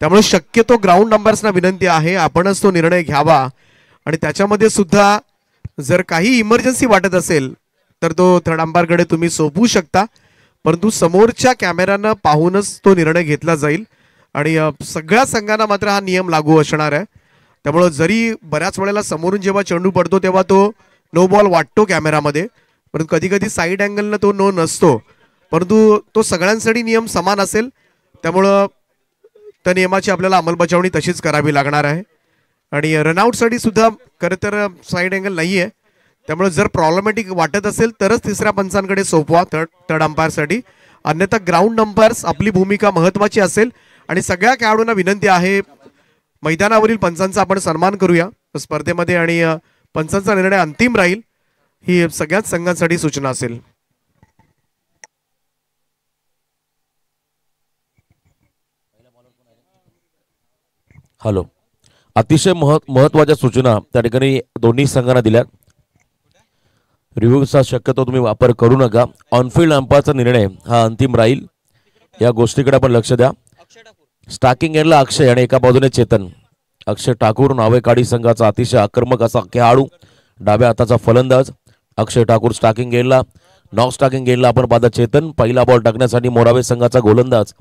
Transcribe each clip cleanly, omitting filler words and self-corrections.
त्यामुळे शक्यतो ग्राउंड अंपायर्सना विनंती आहे आपणच तो निर्णय घ्यावा आणि त्याच्यामध्ये सुद्धा जर काही इमर्जन्सी वाटत असेल तर तो थर्ड अंपायरकडे तुम्ही सोपवू शकता, परंतु समोरच्या कॅमेऱ्यानं पाहूनच तो निर्णय घेतला जाईल आणि सगळ्या संघांना मात्र हा नियम लागू असणार आहे. त्यामुळं जरी बऱ्याच वेळेला समोरून जेव्हा चेंडू पडतो तेव्हा तो नो बॉल वाटतो कॅमेरामध्ये, परंतु कधी कधी साईड अँगलनं तो नो नसतो, परंतु तो सगळ्यांसाठी नियम समान असेल. त्यामुळं त्या नियमाची आपल्याला अंमलबजावणी तशीच करावी लागणार आहे. आणि रनआउटसाठी सुद्धा खरं तर साईड अँगल नाही आहे, त्यामुळे जर प्रॉब्लेमॅटिक वाटत असेल तरच तिसऱ्या पंचांकडे सोपवा थर्ड अंपायरसाठी, अन्यथा ग्राउंड अंपायर्स आपली भूमिका महत्त्वाची असेल. आणि सगळ्या खेळाडूंना विनंती आहे मैदानावरील पंचांचा आपण सन्मान करूया स्पर्धेमध्ये आणि पंचांचा निर्णय अंतिम राहील ही सगळ्याच संघांसाठी सूचना असेल. हॅलो, अतिशय महत्त्वाच्या सूचना त्या ठिकाणी दोन्ही संघांना दिल्या. रिव्ह्यूचा शक्यतो तुम्ही वापर करू नका. ऑनफिल्ड अंपायरचा निर्णय हा अंतिम राहील, या गोष्टीकडे आपण लक्ष द्या. स्टार्किंग एंडला अक्षय आणि एका बाजूने चेतन. अक्षय ठाकूर नावेकाडी संघाचा अतिशय आक्रमक असा खेळाडू, डाव्या हाताचा फलंदाज. अक्षय ठाकूर स्टार्किंग एंडला. नॉन स्टार्किंग एंडला आपण पाहता चेतन. पहिला बॉल टाकण्यासाठी मोरावे संघाचा गोलंदाज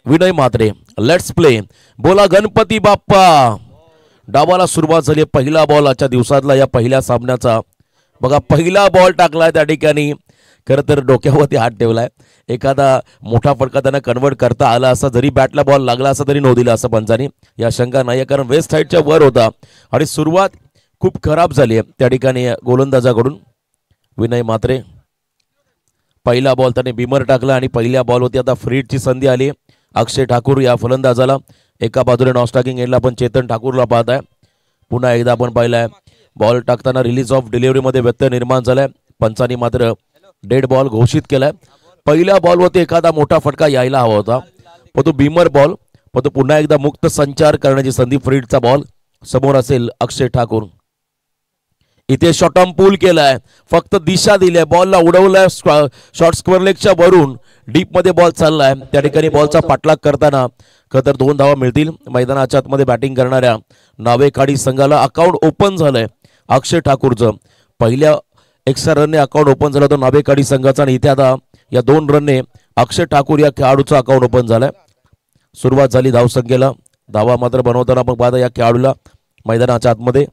विनय म्हात्रे. Let's play. बोला गणपती बाप्पा. डावाला सुरुवात झाली. पहिला बॉल आजच्या दिवसातला या पहिल्या सामन्याचा. बघा पहिला बॉल टाकलाय त्या ठिकाणी, खरं तर डोक्यावरती हात ठेवलाय. एखादा मोठा फटका त्यांना कन्वर्ट करता आला असा, जरी बॅटला बॉल लागला असा तरी नो दिला असं पंचांनी. या शंका नाही, कारण वेस्ट साईडच्या वर होता आणि सुरुवात खूप खराब झाली आहे त्या ठिकाणी गोलंदाजाकडून. विनय म्हात्रे पहिला बॉल त्याने बिमर टाकला आणि पहिल्या बॉलवरती आता फ्रीडची संधी आली अक्षय ठाकूर या फलंदाजाला. एका बाजूने नॉन स्टार्किंग एंडला आपण चेतन ठाकूरला पाहत आहे. पुन्हा एकदा आपण पाहिलाय बॉल टाकताना रिलीज ऑफ डिलिव्हरीमध्ये व्यत्यय निर्माण झालाय. पंचांनी मात्र डेड बॉल घोषित केलाय. पहिल्या बॉलवरती एखादा मोठा फटका यायला हवा होता, पण तो बिमर बॉल, पण तो पुन्हा एकदा मुक्त संचार करण्याची संधी. फ्रीडचा बॉल समोर असेल अक्षय ठाकूर. इथे शॉटम पूल केलाय, फक्त दिशा दिली, बॉलला उडवलाय शॉर्ट स्क्वेअर लेगच्या वरून. डीप मध्ये बॉल चाललाय, त्या ठिकाणी बॉलचा पाठलाग करताना खतर 2 धावा मिळतील. मैदानाच्या आतमध्ये बॅटिंग करणाऱ्या नावेकाडी संघाला अकाउंट ओपन झालंय अक्षय ठाकूरचं. पहिल्या एक्स्ट्रा रनने अकाउंट ओपन झालं होतं नावेकाडी संघाचा आणि इथे आता या 2 रनने अक्षय ठाकूर या खेळाडूचं अकाउंट ओपन झालंय. सुरुवात झाली धावसंख्येला. धावा मात्र बनवताना आपण पाहता या खेळाडूला मैदानाच्या आतमध्ये.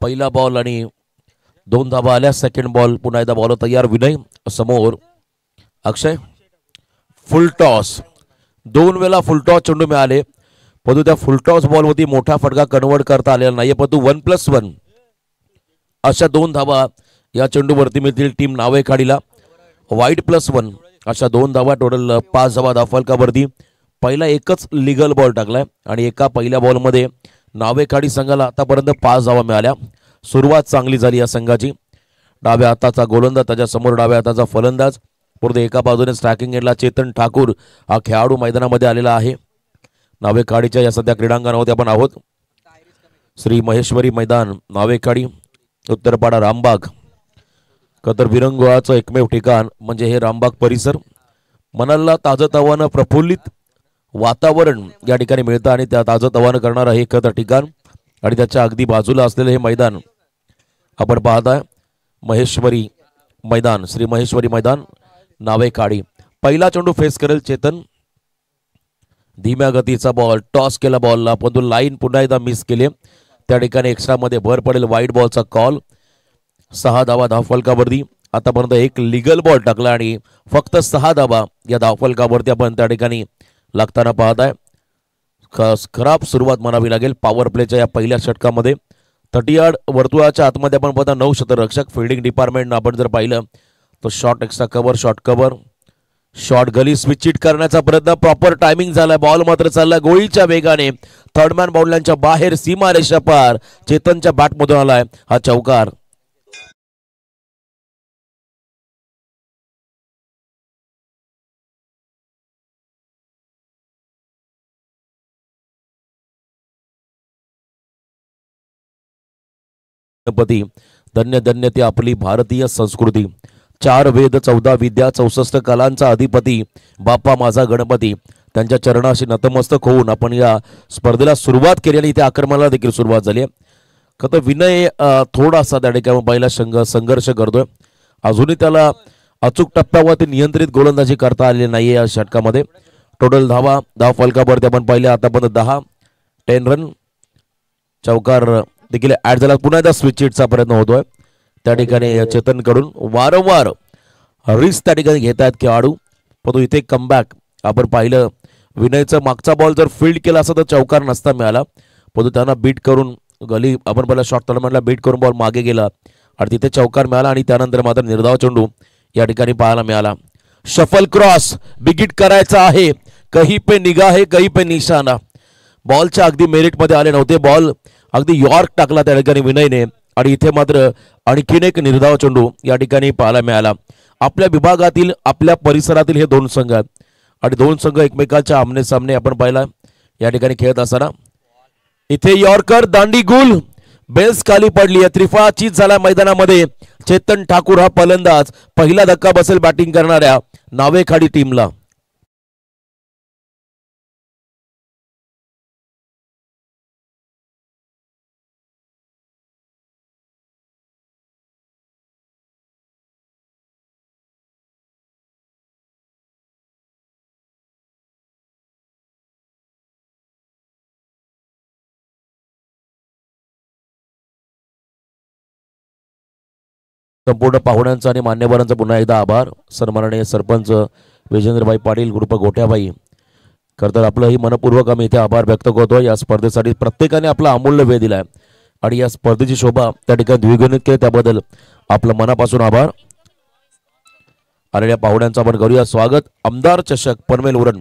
पहिला बॉल आणि 2 धावा आल्या. सेकंड बॉल पुन्हा एकदा बॉल तयार. विनय समोर. अक्षय फुल टॉस. 2 वेळा फुल टॉस चेंडू मिळाले, परंतु त्या फुल टॉस बॉलवरती मोठा फटका कन्वर्ट करता आलेला नाहीये, परंतु 1+1 अशा 2 धावा या चेंडूवरती मिळतील टीम नावेकाडीला. वाईड +1 अशा 2 धावा. टोटल 5 धावा धावफलकावरती. पहिला एकच लिगल बॉल टाकलाय आणि एका पहिल्या बॉलमध्ये नावेकाडी संघाला आतापर्यंत 5 धावा मिळाल्या. सुरुवात चांगली झाली या संघाची. डाव्या हाताचा गोलंदाज, त्याच्या समोर डाव्या हाताचा फलंदाज. पुढे एका बाजूने स्ट्रायकिंग एंडला चेतन ठाकूर हा खेळाडू मैदानामध्ये आलेला आहे. नावेकाडीच्या या सध्या क्रीडांगणामध्ये आपण आहोत. श्री महेश्वरी मैदान नावेकाडी, उत्तरपाडा, रामबाग. कतर विरंगुळाचं एकमेव ठिकाण म्हणजे हे रामबाग परिसर. मनाला ताजतवानं प्रफुल्लित वातावरण या ठिकाणी मिळतं आणि त्या ताजतवानं करणारं हे खतर ठिकाण आणि त्याच्या अगदी बाजूला असलेलं हे मैदान आपण पाहताय. महेश्वरी मैदान, श्री महेश्वरी मैदान नावेकाडी. पहिला चेंडू फेस करेल चेतन. धीम्या गतीचा बॉल, टॉस केला बॉलला, पण तो लाईन पुन्हा एकदा मिस केले. त्या ठिकाणी एक्स्ट्रा मध्ये भर पडेल. वाईड बॉलचा कॉल. 6 धावा धावफलकावरती. आतापर्यंत एक लिगल बॉल टाकला आणि फक्त 6 धावा या धावफलकावरती आपण त्या ठिकाणी लागताना पाहत आहे. खराब सुरुवात म्हणावी लागेल पॉवर प्लेच्या या पहिल्या षटकामध्ये. 30 यार्ड वर्तुळाच्या आतमध्ये आपण पाहता 9 क्षेत्ररक्षक. फिल्डिंग डिपार्टमेंट आपण जर पाहिलं तर short extra cover, short cover, short gully switch hit करण्याचा प्रयत्न, प्रॉपर टायमिंग झाला, बॉल मात्र चालला गोळीच्या वेगाने थर्डमॅन बाउंड्रीच्या बाहेर, सीमारेषा पार. चेतनच्या बॅटमधून आलाय हा चौकार. गणपती धन्य धन्य ती आपली भारतीय संस्कृती. 4 वेद 14 विद्या 64 कलांचा अधिपती बाप्पा माझा गणपती, त्यांच्या चरणाशी नतमस्तक होऊन आपण या स्पर्धेला सुरुवात केली आणि इथे आक्रमणाला देखील सुरुवात झाली आहे. खरं विनय थोडासा त्या ठिकाणी पहिला संघर्ष करतोय. अजूनही त्याला अचूक टप्प्यावरती नियंत्रित गोलंदाजी करता आलेली नाहीये या षटकामध्ये. टोटल धाव फलकावरती आपण पाहिले आतापर्यंत 10 रन. चौकार देखील ऍड झाला. पुन्हा एकदा स्विच इटचा प्रयत्न होतोय त्या ठिकाणी चेतनकडून. वारंवार रिस्क त्या ठिकाणी घेत आहेत खेळाडू, परंतु इथे कमबॅक आपण पाहिलं. विनयचा मागचा बॉल जर फील्ड केला असता तर चौकार नसता मिळाला, परंतु त्यांना बीट करून गली आपण पहिला शॉट टोर्नामेंटला बीट करून बॉल मागे गेला आणि तिथे चौकार मिळाला आणि त्यानंतर मात्र निर्धाव चेंडू या ठिकाणी पाहायला मिळाला. शफल क्रॉस बिगिट करायचा आहे, कहीं पे निगाह कहीं पे निशाणा. बॉलच्या अगदी मेरिटमध्ये आले नव्हते, बॉल अगदी यॉर्क टाकला त्या ठिकाणी विनयने आणि इथे मात्र आणखीन एक निर्धाव चेंडू या ठिकाणी पाहायला मिळाला. आपल्या विभागातील आपल्या परिसरातील हे 2 संघ आहेत आणि 2 संघ एकमेकांच्या आमने सामने आपण पाहिला या ठिकाणी खेळत असताना. इथे यॉर्कर दांडी गुल, बेल्स खाली पडली आहे. त्रिफळा चीज झाला मैदानामध्ये. चेतन ठाकूर हा फलंदाज, पहिला धक्का बसेल बॅटिंग करणाऱ्या नावेखाडी टीमला. संपूर्ण पाहुण्यांचा आणि मान्यवरांचा पुन्हा एकदा आभार. सन्माननीय सरपंच विजेंद्रभाई पाटील ग्रुप गोट्याबाई, खरं तर आपलंही मनपूर्वक आम्ही इथे आभार व्यक्त करतो. या स्पर्धेसाठी प्रत्येकाने आपला अमूल्य वेळ दिलाय आणि या स्पर्धेची शोभा त्या ठिकाणी द्विगुणित केली, त्याबद्दल आपलं मनापासून आभार. आलेल्या पाहुण्यांचं आपण करूया स्वागत. आमदार चषक पनवेल उरण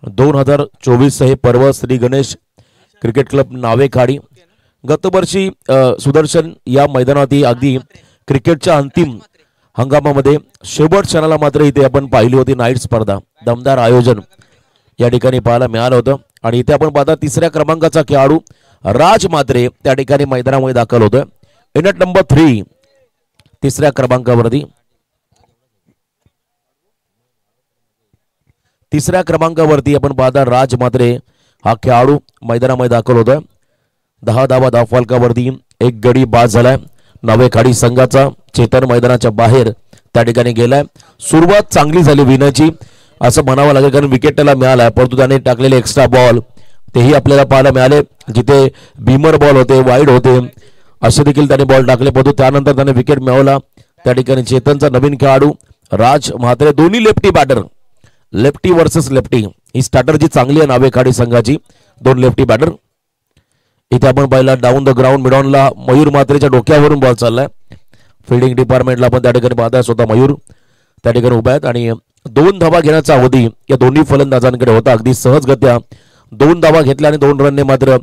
2024 हे पर्व श्री गणेश क्रिकेट क्लब नावेखाडी. गतवर्षी सुदर्शन या मैदानावरती अगदी क्रिकेटच्या अंतिम हंगामामध्ये शेवट क्षणाला मात्र इथे आपण पाहिली होती नाईट स्पर्धा. दमदार आयोजन या ठिकाणी पाहायला मिळालं होतं आणि इथे आपण पाहता 3ऱ्या क्रमांकाचा खेळाडू राज मात्रे त्या ठिकाणी मैदानामध्ये दाखल होतोय. इनट नंबर 3 3ऱ्या क्रमांकावरती. 3ऱ्या क्रमांकावरती आपण पाहता राज मात्रे हा खेळाडू मैदानामध्ये दाखल होतोय. 10 धावा धाव फलकावरती. एक गडी बाद झालाय नावेखाडी संघाचा. चेतन मैदानाच्या बाहेर त्या ठिकाणी गेलाय. सुरुवात चांगली झाली विनयची असं म्हणावं लागेल, कारण विकेट त्याला मिळाला, परंतु त्याने टाकलेले एक्स्ट्रा बॉल तेही आपल्याला पाहायला मिळाले. जिथे भीमर बॉल होते, वाईड होते, असे देखील त्याने बॉल टाकले, परंतु त्यानंतर त्याने विकेट मिळवला. त्या ठिकाणी चेतनचा नवीन खेळाडू राज म्हात्रे, दोन्ही lefty batter, lefty versus lefty ही स्ट्रॅटर्जी चांगली आहे नावेखाडी संघाची. 2 लेफ्टी बॅटर. इथे आपण पाहिला डाऊन द ग्राउंड मिडॉनला मयूर म्हात्रेच्या डोक्यावरून बॉल चाललाय. फिल्डिंग डिपार्टमेंटला पण त्या ठिकाणी पाहताय स्वतः मयूर त्या ठिकाणी उभा आहेत आणि 2 धावा घेण्याचा अवधी या दोन्ही फलंदाजांकडे होता. अगदी सहजगत्या 2 धावा घेतल्या आणि 2 रनने मात्र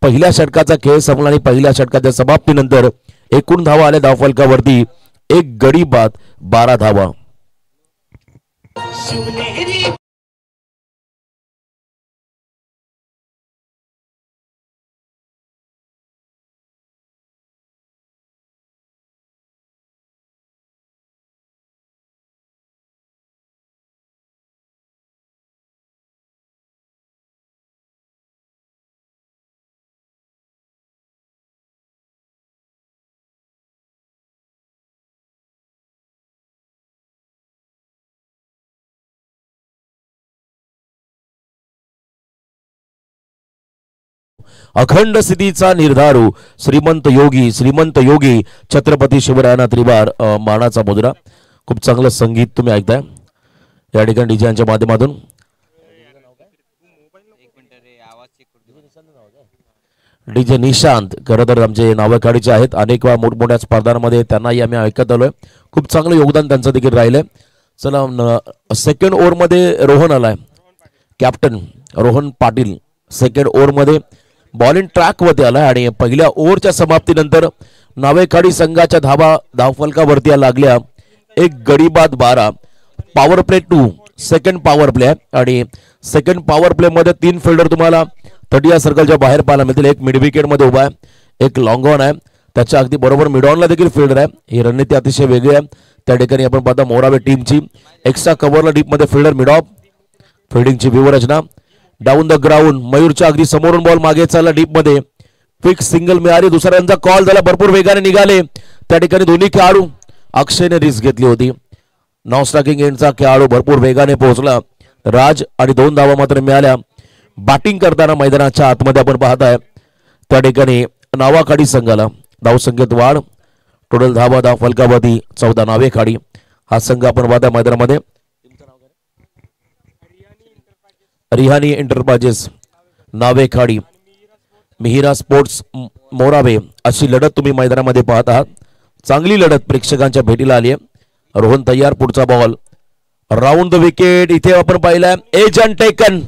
पहिल्या षटकाचा खेळ संपला आणि पहिल्या षटकाच्या समाप्तीनंतर एकूण धावा आल्या धावफलकावरती. एक गडी बाद 12 धावा. अखंड स्थितीचा निर्धारू श्रीमंत योगी छत्रपती शिवरायांना त्रिवार मानाचा मुद्रा. खूप चांगलं संगीत तुम्ही ऐकताय या ठिकाणी डीजे यांच्या माध्यमातून. डीजे निशांत खरं तर आमचे नावेखाडीचे आहेत. अनेक वेळा मोठमोठ्या स्पर्धांमध्ये त्यांनाही आम्ही ऐकत आलोय. खूप चांगलं योगदान त्यांचं देखील राहिलंय. चला सेकंड ओव्हरमध्ये रोहन आलाय, कॅप्टन रोहन पाटील सेकंड ओव्हरमध्ये बॉलिंग ट्रॅकवरती आलाय आणि पहिल्या ओव्हरच्या समाप्तीनंतर नावेखाडी संघाच्या धावफलकावरती लागल्या एक गडी बाद 12. Power play 2 second power play आणि सेकंड पॉवर प्ले मध्ये 3 फिल्डर तुम्हाला 30 सर्कलच्या बाहेर पाहायला मिळतील. एक मिड विकेट मध्ये उभा आहे, एक लॉंग ऑन आहे, त्याच्या अगदी बरोबर मिड ऑनला देखील फिल्डर आहे. ही रणनीती अतिशय वेगळी आहे. त्या ठिकाणी आपण पाहता मोरावे टीमची एक्स्ट्रा कव्हरला डीप मध्ये फिल्डर मिड ऑफ फिल्डिंगची व्यूहरचना डाऊन द ग्राउंड. मयूरच्या अगदी समोरून बॉल मागे चालला डीप मध्ये, क्विक सिंगल मिळाली, दुसऱ्यांचा कॉल झाला, भरपूर वेगाने निघाले. त्या ठिकाणी दोन्ही खेळाडू अक्षयने रिस्क घेतली होती. नॉन स्ट्रायकिंग एंडचा खेळाडू भरपूर वेगाने पोहोचला. राज आणि 2 धावा मात्र मिळाल्या. बॅटिंग करताना मैदानाच्या आतमध्ये आपण पाहताय त्या ठिकाणी नावाखाडी संघाला धावसंख्येत वाढ. टोटल धावा फलकावरती 14 नावेखाडी हा संघ आपण पाहता मैदानामध्ये. रिहानी एंटरप्राइजेस नावेखाडी, मिहिरा स्पोर्ट्स मोरावे अशी लढत तुम्ही मैदानामध्ये पाहत आहात. चांगली लढत प्रेक्षकांच्या भेटीला आली आहे. रोहन तयार, पुढचा बॉल राऊंड द विकेट. इथे आपण पाहिलाय एजंट टेकन,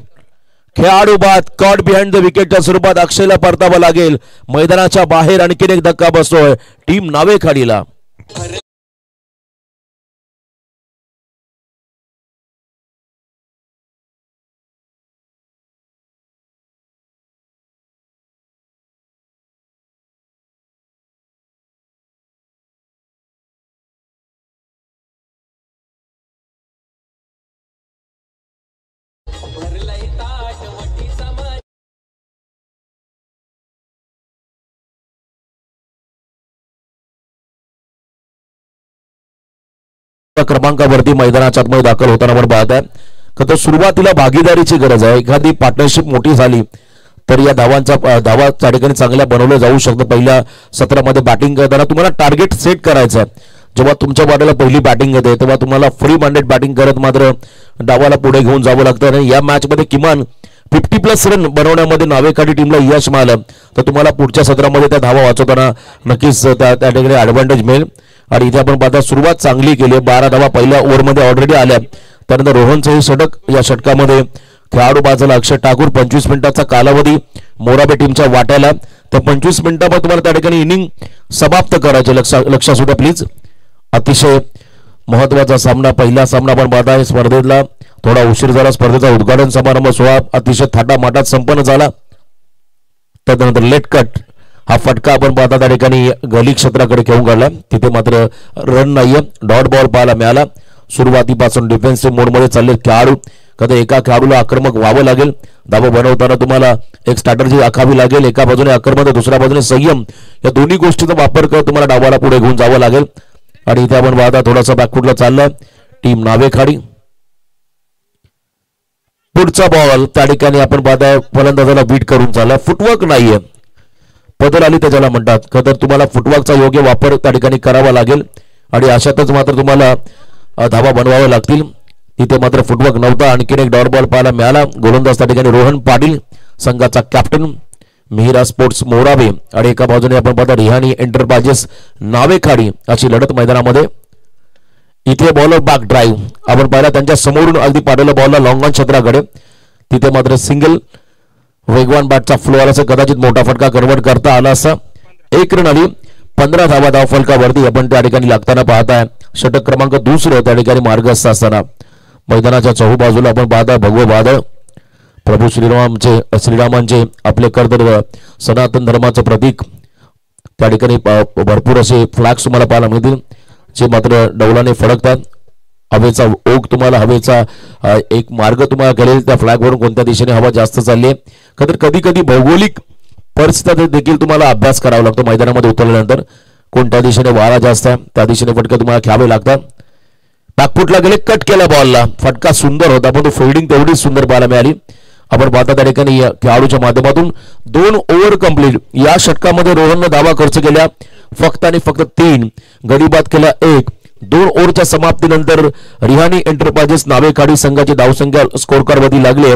खेळाडू बाद, कॉट बिहाइंड द विकेटच्या स्वरूपात अक्षयला परतावा लागेल. मैदानाच्या बाहेर आणखीन एक धक्का बसतोय टीम नावेखाडीला. क्रमांकावरती मैदानाच्या आतमध्ये दाखल होताना आपण पाहत आहे का तर सुरुवातीला भागीदारीची गरज आहे. एखादी पार्टनरशिप मोठी झाली तर या धावा त्या ठिकाणी चांगल्या बनवल्या जाऊ शकतात. पहिल्या सत्रामध्ये बॅटिंग करताना तुम्हाला टार्गेट सेट करायचं आहे. जेव्हा तुमच्या बॉलला पहिली बॅटिंग येते तेव्हा तुम्हाला फ्री माइंडेड बॅटिंग करत मात्र डावाला पुढे घेऊन जावं लागतं. आणि या मॅच मध्ये किमान 50+ रन बनवण्यामध्ये नावेखाडी टीमला यश मिळालं तर तुम्हाला पुढच्या सत्रामध्ये त्या धावा वाचवताना नक्कीच त्या ठिकाणी ऍडव्हान्टेज मिळेल. आणि इथे आपण पाहता सुरुवात चांगली केली. 12 धावा पहिल्या ओव्हरमध्ये ऑलरेडी आल्या. त्यानंतर रोहनचंही षटक, या षटकामध्ये खेळाडू बाजूला अक्षय ठाकूर. 25 मिनिटाचा कालावधी मोराबे टीमच्या वाट्याला. तर 25 मिनिटामध्ये तुम्हाला त्या ठिकाणी इनिंग समाप्त करायचे. लक्षात सुद्धा प्लीज. अतिशय महत्वाचा सामना, पहिला सामना आपण पाहताय स्पर्धेतला. थोडा उशीर झाला. स्पर्धेचा उद्घाटन समारंभ सोहळा अतिशय थाटामाटात संपन्न झाला. त्यानंतर लेट कट हा फटका आपण पाहता त्या ठिकाणी गली क्षेत्राकडे घेऊन काढला. तिथे मात्र रन नाहीये. डॉट बॉल पाहायला मिळाला. सुरुवातीपासून डिफेन्सिव्ह मोडमध्ये चालले खेळाडू. कधी एका खेळाडूला आक्रमक व्हावं लागेल. धावा बनवताना तुम्हाला एक स्ट्रॅटर्जी आखावी लागेल. एका बाजूने आक्रमक, दुसऱ्या बाजूने संयम, या दोन्ही गोष्टीचा वापर करत तुम्हाला डावाला पुढे घेऊन जावं लागेल. आणि इथे आपण पाहता थोडासा बॅकफुटला चाललाय टीम नावेखाडी. पुढचा बॉल त्या ठिकाणी आपण पाहताय फलंदाजाला बीट करून चालला. फुटवर्क नाहीये, बदल आली त्याला म्हणतात. तर तुम्हाला फुटवर्कचा योग्य वापर त्या ठिकाणी करावा लागेल आणि अशातच मात्र तुम्हाला धावा बनवाव्या लागतील. इथे मात्र फुटवर्क नव्हता. आणखीन एक डॉट बॉल पाहायला मिळाला. गोलंदाज त्या ठिकाणी रोहन पाटील, संघाचा कॅप्टन, मिहिरा स्पोर्ट्स मोरावे. आणि एका बाजूने आपण पाहता रिहानी एंटरप्राइजेस नावेखाडी अशी लढत मैदानामध्ये. इथे बॉलर बॅक ड्राईव्ह आपण पाहिला त्यांच्या समोरून अगदी पाडलेला बॉलला लॉंग ऑन क्षेत्राकडे. तिथे मात्र सिंगल वेगवान बॅटचा फ्लो आला, कदाचित मोठा फटका कन्वर्ट करता आला असा. 1 रन आली. 15 धावा धावफलकावरती आपण त्या ठिकाणी लागताना पाहताय. षटक क्रमांक 2 त्या ठिकाणी मार्गस्थ असताना मैदानाच्या चहूबाजूला आपण पाहताय भगवं वादळ. प्रभू श्रीरामांचे आपले कर्तव्य, सनातन धर्माचं प्रतीक. त्या ठिकाणी भरपूर असे फ्लॅग्स तुम्हाला पाहायला मिळतील जे मात्र डौलाने फडकतात. हवेचा ओघ तुम्हाला, हवेचा एक मार्ग तुम्हाला कळेल त्या फ्लॅगवरून कोणत्या दिशेने हवा जास्त चालली आहे. कधी कधी भौगोलिक परिस्थिती देखील तुम्हाला अभ्यास करावा लागतो मैदानामध्ये उतरल्यानंतर. कोणत्या दिशेने वारा जास्त आहे त्या दिशेने फटके तुम्हाला घ्यावे लागतात. बॅकफुटला गेले, कट केला बॉलला. फटका सुंदर होता पण तो फिल्डिंग तेवढीच सुंदर पाहायला मिळाली. आपण पाहता त्या ठिकाणी खेळाडूच्या माध्यमातून 2 ओव्हर कंप्लीट. या षटकामध्ये रोहननं धावा खर्च केल्या फक्त आणि फक्त 3, गडीबाद केला 1. 2 ओव्हरच्या समाप्तीनंतर रिहानी एंटरप्राइजेस नावेखाडी संघाची धावसंख्या स्कोर कार्डवरती लागले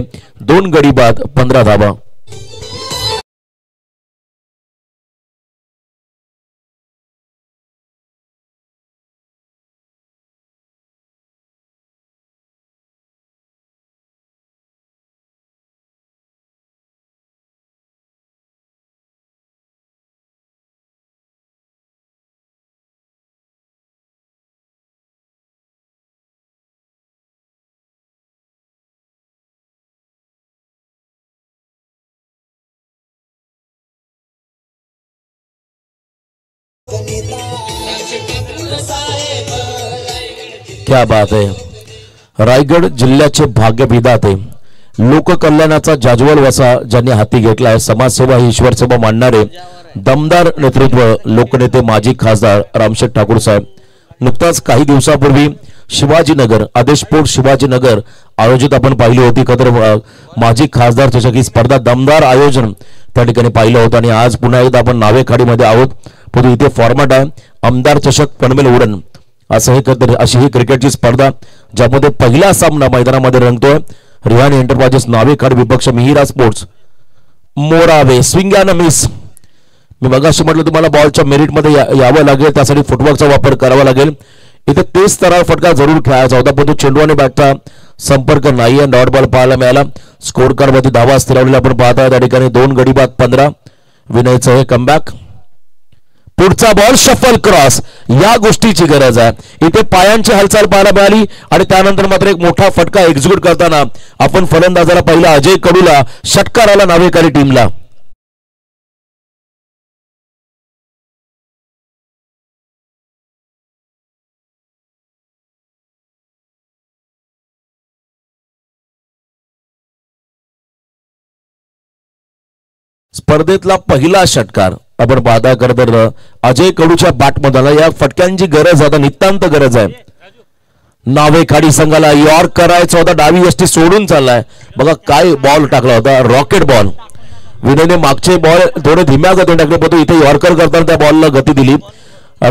2 गडीबाद 15 धावा. क्या बात आहे. रायगड जिल्ह्याचे भाग्य विधाते, लोककल्याणाचा जाज्वल वसा ज्यांनी हाती घेतलाय, समाजसेवा ही ईश्वरसेवा मानणारे दमदार नेतृत्व लोकनेते माजी खासदार रामशेठ ठाकूर साहेब. नुकताच काही दिवसापूर्वी शिवाजीनगर आदेशपूर शिवाजीनगर आयोजित आपण पाहिली होती खतर माजी खासदार चषक ही स्पर्धा दमदार आयोजन त्या ठिकाणी पाहिलं होतं. आणि आज पुन्हा एकदा आपण नावेखाडीमध्ये आहोत. परंतु इथे फॉर्मॅट आहे आमदार चषक पनवेल उडण असं हे अशी ही क्रिकेटची स्पर्धा ज्यामध्ये पहिला सामना मैदानामध्ये रंगतोय. रिहान एंटरप्राइजेस नावेखाड विपक्ष Mihira sports Morawe swing and miss. मी मगाशी म्हटलं तुम्हाला बॉलच्या मेरिटमध्ये यावं लागेल, त्यासाठी फुटवर्कचा वापर करावा लागेल. इथे तेच तरार फटका जरूर खेळायचा होता परंतु चेंडू आणि बॅटचा संपर्क नाही आणि डॉट बॉल पाहायला मिळाला. स्कोर कार्ड मध्ये धावा स्थिरावलेला आपण पाहताय त्या ठिकाणी 2 गडी बाद 15. विनयचं हे कमबॅक. पुढचा बॉल शफल क्रॉस, या गोष्टीची गरज आहे. इथे पायांची हालचाल पाहायला मिळाली आणि त्यानंतर मात्र एक मोठा फटका एक्झिक्यूट करताना आपण फलंदाजाला पाहिला अजय कडूला, षटकार आला नावेकरी टीमला. स्पर्धेतला पहिला षटकार आपण पाहता खरं तर अजय कडूच्या बॅटमध्ये या फटक्यांची गरज आता नितांत गरज आहे. नावेखाडी संघाला यॉर्क करायचा होता, डावी यष्टी सोडून चाललाय. बघा काय बॉल टाकला होता, रॉकेट बॉल. विनयने मागचे बॉल थोडे धीम्या गतीने टाकले परंतु इथे यॉर्कर करताना त्या बॉलला गती दिली.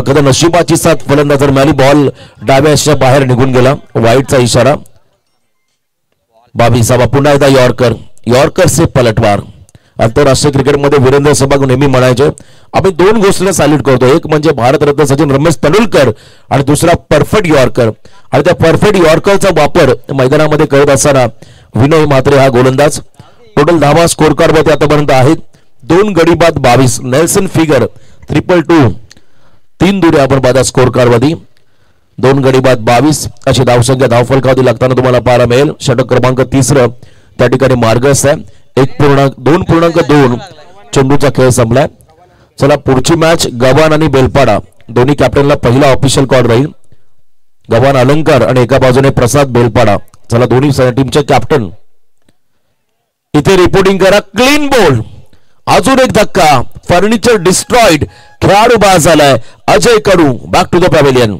कदा नशिबाची साथ फलंदाजर मिळाली. बॉल डाव्या यष्टीच्या बाहेर निघून गेला, वाईटचा इशारा. 22 पुन्हा एकदा यॉर्कर, यॉर्कर से पलटवार. आंतरराष्ट्रीय क्रिकेटमध्ये वीरेंद्र सहवाग नेहमी म्हणायचे आम्ही 2 गोष्टींना सॅल्यूट करतो, एक म्हणजे भारतरत्न सचिन रमेश तेंडुलकर आणि दुसरा परफेक्ट यॉर्कर. आणि त्या परफेक्ट यॉर्करचा वापर मैदानामध्ये करत असताना विनय म्हात्रे हा गोलंदाज. टोटल धावा स्कोर कार्ड मध्ये आतापर्यंत आहेत 2 गडी बाद 22. नेल्सन फिगर 222, 3 दुरे आपण पाहता स्कोर कार्ड मध्ये. 2 गडी बाद 22 अशी धावसंख्या धावफलकावधी लागताना तुम्हाला पाहायला मिळेल. षटक क्रमांक 3 त्या ठिकाणी मार्गस्थ आहे. 2.2 चेंडूचा खेळ संपलाय. चला पुढची मॅच गव्हाण आणि बेलपाडा दोन्ही कॅप्टनला पहिला ऑफिशियल कॉल राहील. गव्हाण अलंकार आणि एका बाजूने प्रसाद बेलपाडा. चला दोन्ही टीमचे कॅप्टन इथे रिपोर्टिंग करा. क्लीन बोल्ड, अजून एक धक्का, फर्निचर डिस्ट्रॉइड, खेळाडू बाद झालाय Ajay Kadu. Back to the pavilion.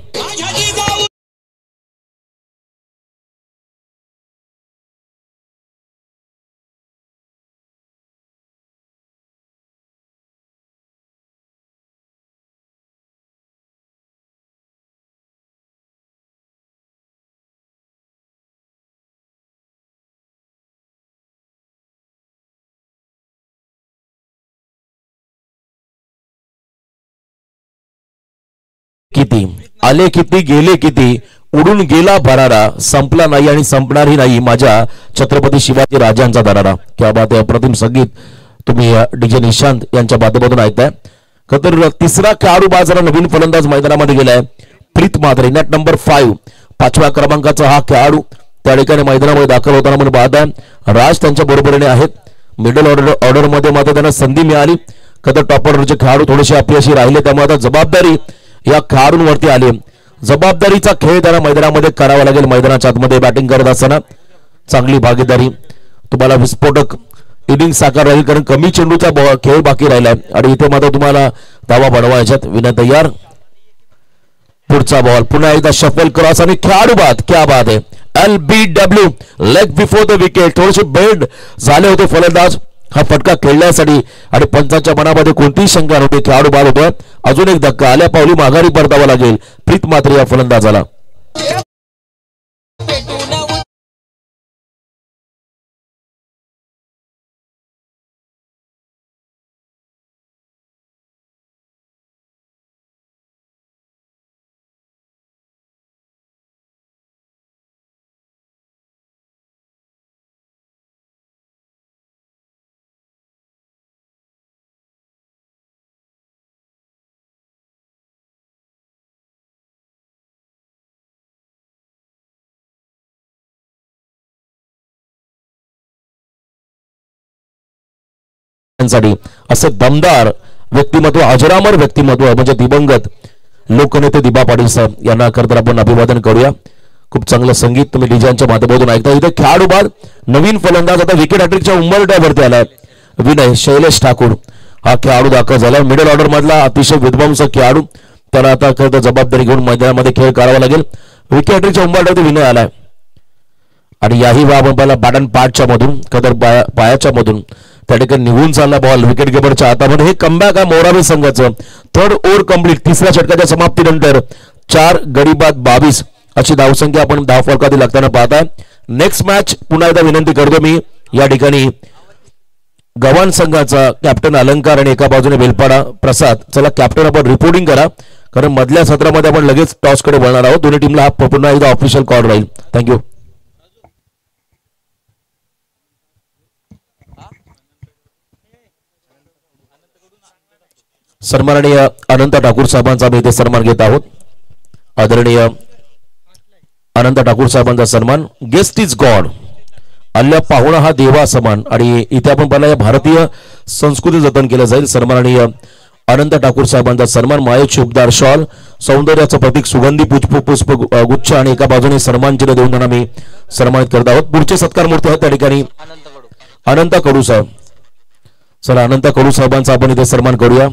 किती आले, किती गेले, किती उडून गेला भरारा, संपला नाही आणि संपणारही नाही माझ्या छत्रपती शिवाजी राजांचा दरारा. क्या बात आहे. अप्रतिम संगीत तुम्ही डीजे निशांत यांच्या माध्यमातून ऐकताय. खतर तिसरा खेळाडू बाजारा नवीन फलंदाज मैदानामध्ये गेलाय प्रीत म्हात्रे, नेट नंबर 5. 5व्या क्रमांकाचा हा खेळाडू त्या ठिकाणी मैदानामध्ये दाखल होताना आपण पाहताय. राज त्यांच्या बरोबरीने आहेत. मिडल ऑर्डर मध्ये मात्र त्यांना संधी मिळाली. खतर टॉप ऑर्डरचे खेळाडू थोडेसे अपयशी राहिले त्यामुळे आता जबाबदारी या खेळाडूंवरती आली. जबाबदारीचा खेळ त्यांना मैदानामध्ये करावा लागेल. मैदानाच्या आतमध्ये बॅटिंग करत असताना चांगली भागीदारी तुम्हाला विस्फोटक इनिंग साकार राहील कारण कमी चेंडूचा खेळ बाकी राहिलाय आणि इथे मात्र तुम्हाला धावा बनवायच्यात. विनय तयार. पुढचा बॉल पुन्हा एकदा शफल क्रॉस आणि खेळाडू बाद. क्या बात आहे. LBW leg before the wicket. थोडेसे बेंड झाले होते फलंदाज हा फटका खेळण्यासाठी आणि पंचांच्या मनामध्ये कोणतीही शंका नव्हती. खेळाडू बाद होतोय. अजून एक धक्का, आल्या पावली माघारी परतावा लागेल प्रीत म्हात्रे या फलंदाजाला. असे दमदार व्यक्तिमत्व, अजरामर व्यक्तिमत्व म्हणजे दिवंगत लोकनेते दिबा पाटील साहेब यांना खरं आपण अभिवादन करूया. खूप चांगलं संगीत तुम्ही डीजेच्या माध्यमातून ऐकता. इथे खेळाडू बाद नवीन फलंदाज आता विकेट हॅट्रिकच्या उंबरठ्यावरती आलाय. विनय शैलेश ठाकूर हा खेळाडू दाखल झाला. मिडल ऑर्डर मधला अतिशय विध्वंसक खेळाडू. त्याला आता खरं जबाबदारी घेऊन मैदानामध्ये खेळ करावा लागेल. विकेट हॅट्रिकच्या उंबरठ्यावरती विनय आलाय आणि याही बाबा बॅटन पाठच्या मधून कदर पायाच्या मधून त्या ठिकाणी निघून चालला बॉल विकेट किपरच्या हातामध्ये. हे कमबॅक आहे मोराबे संघाचं. Third over complete. तिसऱ्या षटकाच्या समाप्तीनंतर 4 गडी बाद 22 अशी धावसंख्या आपण धावफलकातील लागताना पाहताय. नेक्स्ट मॅच पुन्हा एकदा विनंती करतो मी या ठिकाणी गव्हाण संघाचा कॅप्टन अलंकार आणि एका बाजूने बेलपाडा प्रसाद. चला कॅप्टन आपण रिपोर्टिंग करा कारण मधल्या सत्रामध्ये आपण लगेच टॉस कडे वळणार आहोत. दोन्ही टीमला हा पुन्हा एकदा ऑफिशियल कॉल राहील. थँक्यू. सन्माननीय अनंत ठाकूर साहेबांचा आम्ही इथे सन्मान घेत आहोत. आदरणीय अनंत ठाकूर साहेबांचा सन्मान. Guest is God. आल्या पाहुणा हा देवा समान आणि इथे आपण पाहिलं भारतीय संस्कृती जतन केलं जाईल. सन्माननीय अनंत ठाकूर साहेबांचा सन्मान. मायेत शुभदार शॉल, सौंदर्याचं प्रतीक सुगंधी पुष्प गुच्छ आणि एका बाजूने सन्मान चिन्ह देऊन त्यांना मी सन्मानित करत आहोत. पुढचे सत्कार मूर्ती आहेत त्या ठिकाणी अनंत कडू साहेब. चला अनंत कडू साहेबांचा आपण इथे सन्मान करूया.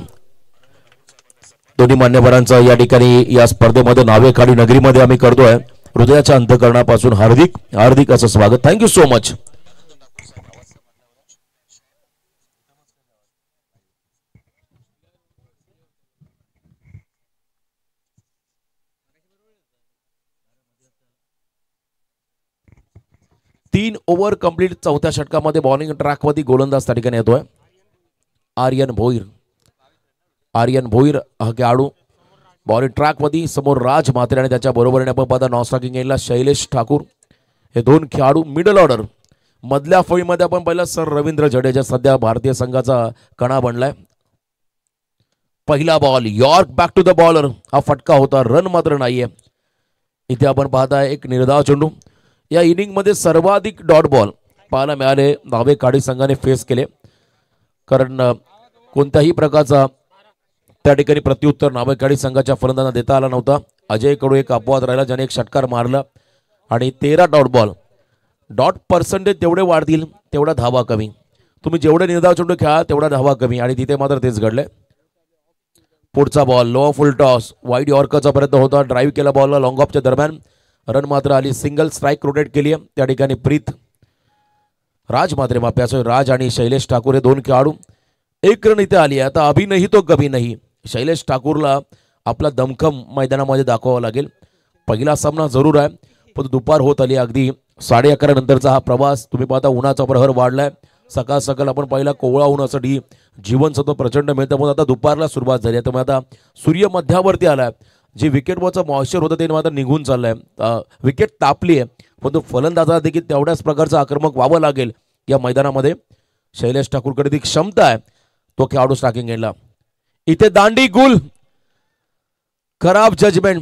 दोन्ही मान्यवरांचा या ठिकाणी या स्पर्धेमध्ये नावेखाडी नगरीमध्ये आम्ही करतोय. हृदयाच्या अंतःकरणापासून हार्दिक हार्दिक असं स्वागत. Thank you so much. तीन ओव्हर कंप्लीट. चौथ्या षटकामध्ये बॉलिंग ट्रॅकवरती गोलंदाज त्या ठिकाणी येतोय आर्यन भोईर. आर्यन भोईर हा खेळाडू बॉलिंग ट्रॅकवरती. समोर राज म्हात्रे आणि त्याच्या बरोबरीने आपण पाहता नॉन स्ट्रायकिंग एंडला शैलेश ठाकूर. हे दोन खेळाडू मिडल ऑर्डर. मधल्या फळीमध्ये आपण पाहिलं सर रवींद्र जडेजा सध्या भारतीय संघाचा कणा बनलाय. पहिला ball yorker back to the bowler. हा फटका होता, रन मात्र नाहीये. इथे आपण पाहताय एक निर्धाव चेंडू. या इनिंग मध्ये सर्वाधिक डॉट बॉल पाहायला मिळाले नावेखाडी संघाने फेस केले कारण कोणत्याही प्रकारचा त्या ठिकाणी प्रत्युत्तर नावेखाडी संघाच्या फलंदाजांना देता आला नव्हता. अजय कडू एक अपवाद राहिला ज्याने एक षटकार मारला आणि 13 डॉट बॉल. डॉट पर्सेंटेज तेवढे वाढतील तेवढा धावा कमी. तुम्ही जेवढे निर्धाव चेंडू खेळा तेवढा धावा कमी आणि तिथे मात्र तेच घडलंय. पुढचा ball low full toss wide यॉर्करचा प्रयत्न होता. ड्राईव्ह केला बॉलला लॉंग ऑफच्या दरम्यान. रन मात्र आली. सिंगल स्ट्राईक रोटेट केली आहे त्या ठिकाणी प्रीत राज मात्रे माप्यासोय. राज आणि शैलेश ठाकूर हे दोन खेळाडू. एक रन इथे आली. आता अभी नाही तो कभी नाही. शैलेश ठाकूरला आपला दमखम मैदानामध्ये दाखवावा लागेल. पहिला सामना जरूर आहे पण दुपार होत आली. अगदी 11:30 नंतरचा हा प्रवास. तुम्ही पाहता उन्हाचा प्रहर वाढलाय. सकाळ सकाळ आपण पहिला कोवळा उन्हासाठी जीवनसत्व प्रचंड मिळतं पण आता दुपारला सुरुवात झाली. त्यामुळे आता सूर्य मध्यावरती आलाय. जे विकेटवरचं मॉइश्चर होतं ते मात्र निघून चाललंय. विकेट तापली आहे पण तो फलंदाजाला देखील तेवढ्याच प्रकारचं आक्रमक व्हावं लागेल या मैदानामध्ये. शैलेश ठाकूरकडे ती क्षमता आहे. तो खेळाडू स्ट्रायकिंग एंडला. इथे दांडी गुल. खराब जजमेंट.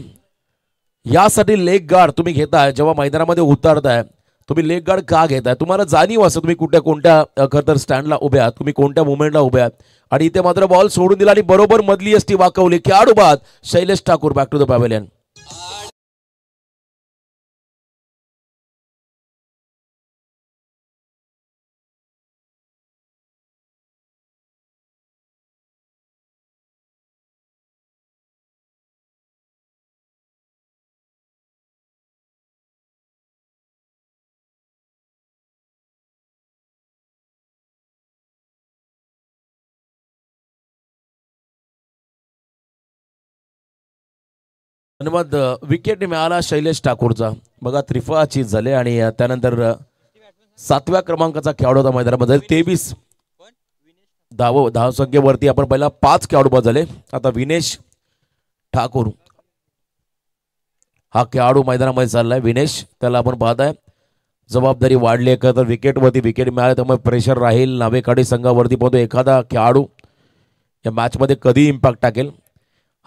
यासाठी लेग गार्ड तुम्ही घेताय जेव्हा मैदानामध्ये उतरताय. तुम्ही लेग गार्ड का घेताय? तुम्हाला जाणीव असं तुम्ही कोणत्या खरं तर स्टँडला उभ्या आहात, तुम्ही कोणत्या मुवमेंटला उभ्या आहात. आणि इथे मात्र बॉल सोडून दिला आणि बरोबर मधली एसटी वाकवली. खेळाडू बाद Shailesh Thakur. Back to the pavilion. धन्यवाद. विकेट मिळाला शैलेश ठाकूरचा. बघा त्रिफळा चीज झाले आणि त्यानंतर 7व्या क्रमांकाचा खेळाडू होता मैदानामध्ये. 23 धावसंख्येवरती आपण पहिला 5 खेळाडू बाद झाले. आता विनेश ठाकूर हा खेळाडू मैदानामध्ये चाललाय. विनेश त्याला आपण पाहताय जबाबदारी वाढली आहे तर विकेटवरती विकेट मिळाले त्यामुळे प्रेशर राहील नावेखाडी संघावरती. पण एखादा खेळाडू या मॅचमध्ये कधी इम्पॅक्ट टाकेल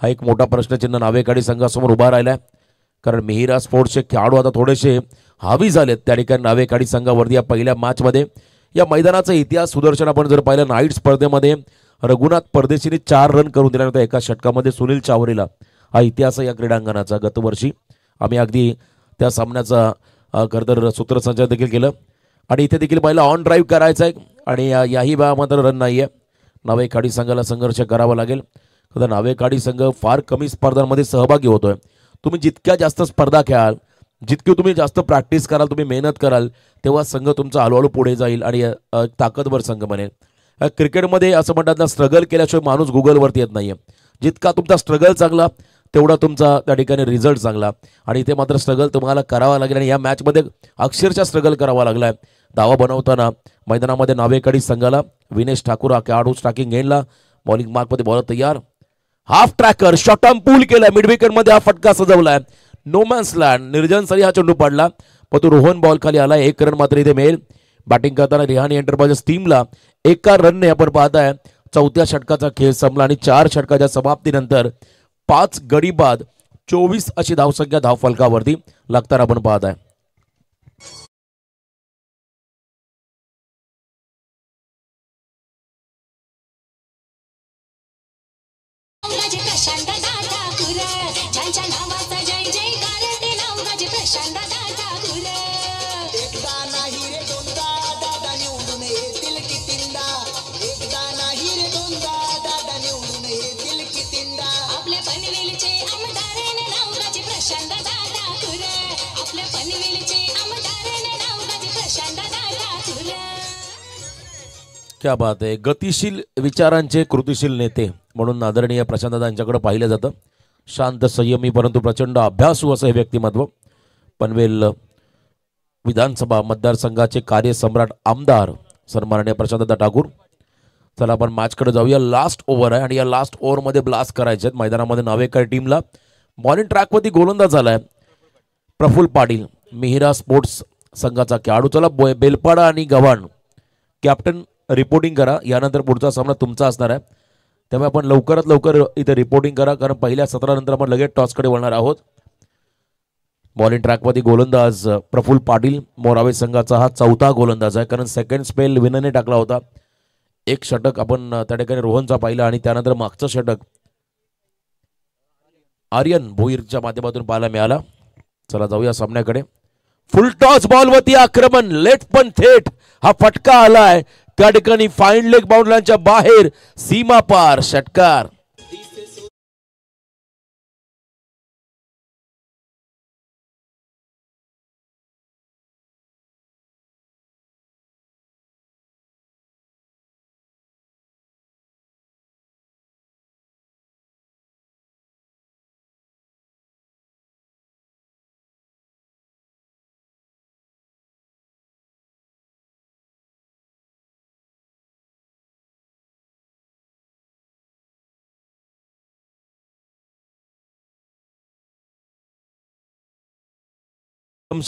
हा एक मोठा प्रश्नचिन्ह नावेखाडी संघासमोर उभा राहिलाय. कारण मिहिरा स्पोर्ट्सचे खेळाडू आता थोडेसे हावी झालेत त्या ठिकाणी नावेखाडी संघावरती. या पहिल्या मॅचमध्ये या मैदानाचा इतिहास सुदर्शन आपण जर पाहिलं नाईट स्पर्धेमध्ये रघुनाथ परदेशीने 4 रन करून दिल्यानंतर एका षटकामध्ये सुनील चावरीला हा इतिहास या क्रीडांगणाचा. गतवर्षी आम्ही अगदी त्या सामन्याचा खरंतर सूत्रसंचालन देखील केलं आणि इथे देखील पहिला ऑन ड्राईव्ह करायचा आहे आणि याही वेळा मात्र रन नाही आहे. नावे खाडी संघाला संघर्ष करावा लागेल. तर नावे खाडी संघ फार कमी स्पर्धांमध्ये सहभागी होतोय. तुम्ही जितक्या जास्त स्पर्धा खेळाल, जितकी तुम्ही जास्त प्रॅक्टिस कराल, तुम्ही मेहनत कराल, तेव्हा संघ तुमचा हळूहळू पुढे जाईल आणि ताकदवर संघ बनेल. क्रिकेटमध्ये असं म्हणतात ना, स्ट्रगल केल्याशिवाय माणूस गुगलवरती येत नाहीये. जितका तुमचा स्ट्रगल चांगला तेवढा तुमचा त्या ठिकाणी रिझल्ट चांगला आणि इथे मात्र स्ट्रगल तुम्हाला करावा लागेल आणि या मॅचमध्ये अक्षरशः स्ट्रगल करावा लागलाय. धावा बनवताना मैदानामध्ये नावेकाडी संघाला विनेश ठाकूर हा खेळाडू स्ट्रायकिंग एंडला बॉलिंग मार्कमध्ये बॉलर तयार. हाफ ट्रॅकर शॉर्ट आर्म पूल केलाय. मिड विकेट मध्ये हा फटका सजवलाय. नो मॅन्स लँड निर्जन सरी हा चेंडू पडला पण तो रोहन बॉल खाली आला. 1 रन मात्र इथे मिळेल. बॅटिंग करताना रिहानी एंटरप्राइजेस टीमला एका रनने आपण पाहताय चौथ्या षटकाचा खेळ संपला आणि 4 षटकाच्या समाप्तीनंतर 5 गडी बाद 24 अशी धावसंख्या धावफलकावरती लागताना आपण पाहताय. क्या बात आहे. गतिशील विचारांचे कृतिशील नेते म्हणून आदरणीय प्रशांतदा यांच्याकडे पाहिलं जातं. शांत संयमी परंतु प्रचंड अभ्यासू असं हे व्यक्तिमत्व. पनवेल विधानसभा मतदारसंघाचे कार्यसम्राट आमदार सन्माननीय प्रशांतदा ठाकूर. चला आपण मॅचकडे जाऊया. लास्ट ओव्हर आहे आणि या लास्ट ओव्हरमध्ये ब्लास्ट करायचे आहेत. मैदानामध्ये नावेकर टीमला बॉलिंग ट्रॅकवरती गोलंदाज झालाय प्रफुल्ल पाटील, मिहिरा स्पोर्ट्स संघाचा खेळाडू. चला बेलपाडा आणि गव्हाण कॅप्टन रिपोर्टिंग करा. यानंतर पुढचा सामना तुमचा असणार आहे त्यामुळे आपण लवकरात लवकर इथे रिपोर्टिंग करा कारण पहिल्या सत्रानंतर आपण लगेच टॉसकडे वळणार आहोत. बॉलिंग ट्रॅकवरती गोलंदाज प्रफुल्ल पाटील. मोरावे संघाचा हा 4था गोलंदाज आहे कारण सेकंड स्पेल विनरने टाकला होता. 1 षटक आपण त्या ठिकाणी रोहनचा पाहिला आणि त्यानंतर मागचं षटक आर्यन भोईरच्या माध्यमातून पाहायला मिळाला. चला जाऊया सामन्याकडे. फुल टॉस बॉलवरती आक्रमण लेट पण थेट हा फटका आलाय त्या ठिकाणी फाईन लेग बाउंड्रीच्या बाहेर सीमा पार षटकार.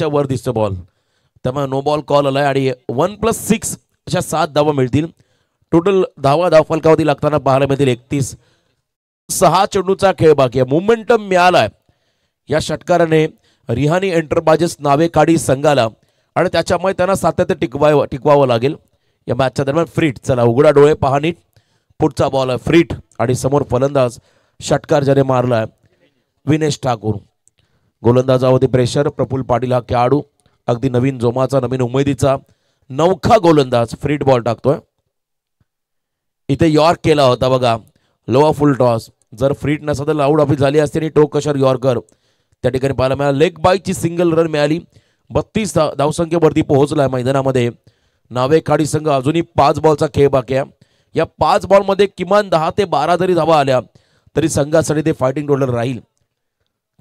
वर दिसतो बॉल त्यामुळे नो बॉल कॉल आलाय आणि 1+6 अशा 7 धावा मिळतील. टोटल धावा धावफलकावरती लागताना पाहायला मिळतील 31. 6 चेंडूचा खेळ बाकी आहे. मोमेंटम मिळालाय या षटकाराने रिहानी एंटरप्राइजेस नावेकाडी संघाला आणि त्याच्यामुळे त्यांना सातत्य टिकवावं लागेल या मॅचच्या दरम्यान. फ्रीट चला उघडा डोळे पहा नीट. पुढचा बॉल आहे फ्रीट आणि समोर फलंदाज षटकार ज्याने मारलाय विनेश ठाकूर. गोलंदाजावरती प्रेशर. प्रफुल्ल पाटील हा खेळाडू अगदी नवीन जोमाचा नवीन उमेदीचा नवखा गोलंदाज फ्रीट बॉल टाकतोय. इथे यॉर्क केला होता बघा लोअर फुल टॉस. जर फ्रीट नसता तर आउट ऑफिस झाली असते आणि टोक कशर यॉर्कर त्या ठिकाणी पाहायला मिळाला. लेग बायची सिंगल रन मिळाली. 32 धावसंख्येवरती पोहोचलाय मैदानामध्ये नावेकाडी संघ. अजूनही 5 बॉलचा खेळ बाकी आहे. या 5 बॉलमध्ये किमान 10 ते 12 जरी धावा आल्या तरी संघासाठी ते फायटिंग टोटल राहील.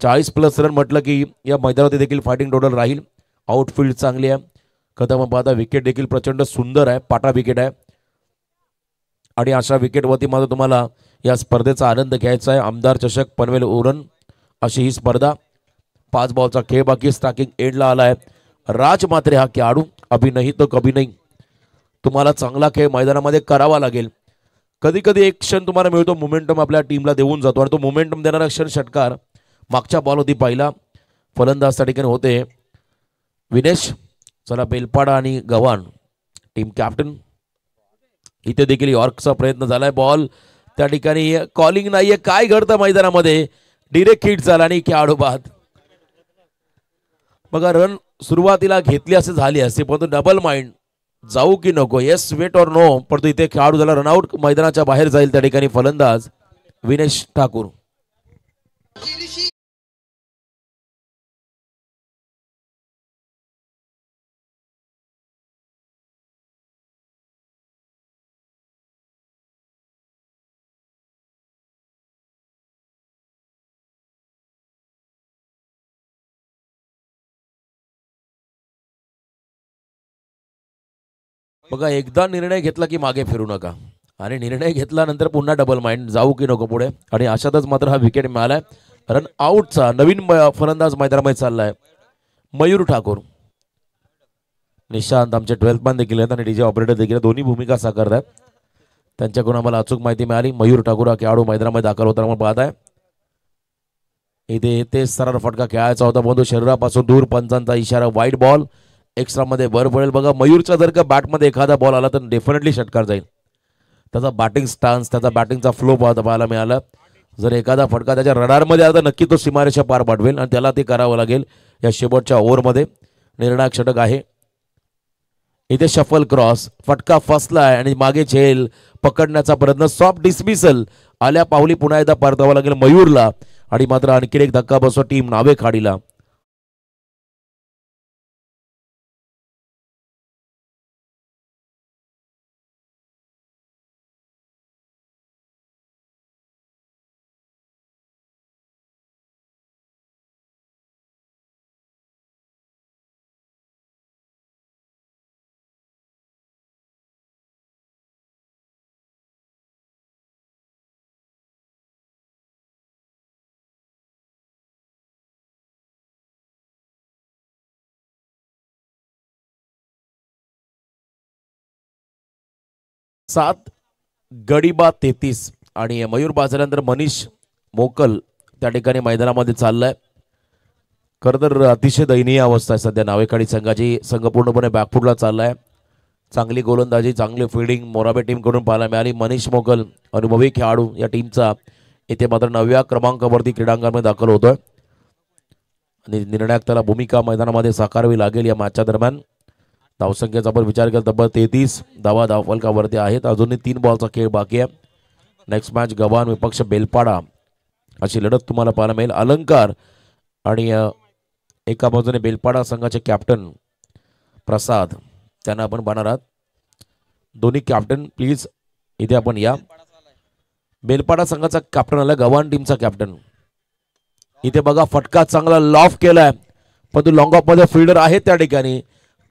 40+ रन म्हटलं की या मैदानात देखील फायटिंग टोटल राहील. आउटफील्ड चांगली आहे. कदम पाहता विकेट देखील प्रचंड सुंदर आहे. पाटा विकेट आहे आणि अशा विकेटवरती मात्र तुम्हाला या स्पर्धेचा आनंद घ्यायचा आहे. आमदार चषक पनवेल उरण अशी ही स्पर्धा. 5 बॉलचा खेळ बाकी. स्ट्रायकिंग एंडला आलाय राज मात्रे हा खेळाडू. अभी नाही तो कभी नाही. तुम्हाला चांगला खेळ मैदानामध्ये करावा लागेल. कधी कधी एक क्षण तुम्हाला मिळतो मोमेंटम आपल्या टीमला देऊन जातो आणि तो मोमेंटम देणारा क्षण षटकार मागच्या बॉल होती पहिला. फलंदाज त्या ठिकाणी होते विनेश. चला बेलपाडा आणि गव्हाण टीम कॅप्टन इथे देखील यॉर्कचा प्रयत्न झालाय. बॉल त्या ठिकाणी कॉलिंग नाहीये. काय घडतं मैदानामध्ये? डिरेक्ट हिट झाला आणि खेळाडू बाद. बघा रन सुरुवातीला घेतली असे झाली असते, परंतु डबल माइंड जाऊ की नको, येस वेट ऑर नो, परंतु इथे खेळाडू झाला रनआउट. मैदानाच्या बाहेर जाईल त्या ठिकाणी फलंदाज विनेश ठाकूर. बघा एकदा निर्णय घेतला की मागे फिरू नका, आणि निर्णय घेतल्यानंतर पुन्हा डबल माइंड जाऊ की नको पुढे. आणि अशातच मात्र हा विकेट मिळालाय. रन आउटचा नवीन फलंदाज मैदानामध्ये चाललाय मयूर ठाकूर. निशांत आमचे 12th मॅन देखील आहेत आणि डीजे ऑपरेटर देखील दोन्ही भूमिका साकारतात. त्यांच्याकडून आम्हाला अचूक माहिती मिळाली. मयूर ठाकूर हा खेळाडू मैदानामध्ये दाखल होताना आपण पाहत आहे. इथे ते सरळ फटका खेळायचा होता, परंतु शरीरापासून दूर. पंचांचा इशारा, वाईट बॉल. एक्स्ट्रामध्ये भर पडेल. बघा मयूरचा जर का बॅटमध्ये एखादा बॉल आला तर डेफिनेटली षटकार जाईल. त्याचा बॅटिंग स्टान्स, त्याचा बॅटिंगचा फ्लो पाहायला मिळाला. जर एखादा फटका त्याच्या रडारमध्ये आला तर नक्की तो सीमारेषा पार पाठवेल आणि त्याला ते करावं लागेल या शेवटच्या ओव्हरमध्ये. निर्णायक षटक आहे. इथे शफल क्रॉस, फटका फसलाय आणि मागे झेल पकडण्याचा प्रयत्न, सॉफ्ट डिसमिसल. आल्या पावली पुन्हा एकदा परतावं लागेल मयूरला, आणि मात्र आणखी एक धक्का बसतो टीम नावे खाडीला. सात गडीबा 33 आणि मयूर बाजारानंतर मनीष मोकल त्या ठिकाणी मैदानामध्ये चाललाय. खरं तर अतिशय दयनीय अवस्था आहे सध्या नावेखाडी संघाची. संघ पूर्णपणे बॅकफुटला चाललाय. चांगली गोलंदाजी, चांगली फिल्डिंग मोराबे टीमकडून पाहायला मिळाली. मनीष मोकल अनुभवी खेळाडू या टीमचा इथे मात्र 9व्या क्रमांकावरती क्रीडांगणामध्ये दाखल होतोय आणि निर्णायक त्याला भूमिका मैदानामध्ये साकारावी लागेल या मॅचच्या दरम्यान. धावसंख्येचा आपण विचार केला तब्बल 33 धावा धावफलकावरती आहेत. अजूनही 3 बॉलचा खेळ बाकी आहे. नेक्स्ट मॅच गव्हाण विपक्ष बेलपाडा अशी लढत तुम्हाला पाहायला मिळेल. अलंकार आणि एका बाजूने बेलपाडा संघाचे कॅप्टन प्रसाद, त्यांना आपण पाहणार आहात. दोन्ही कॅप्टन प्लीज इथे आपण या. बेलपाडा संघाचा कॅप्टन आला, गव्हाण टीमचा कॅप्टन. इथे बघा फटका चांगला लॉफ केलाय, परंतु लॉंग ऑफ मध्ये फिल्डर आहे त्या ठिकाणी.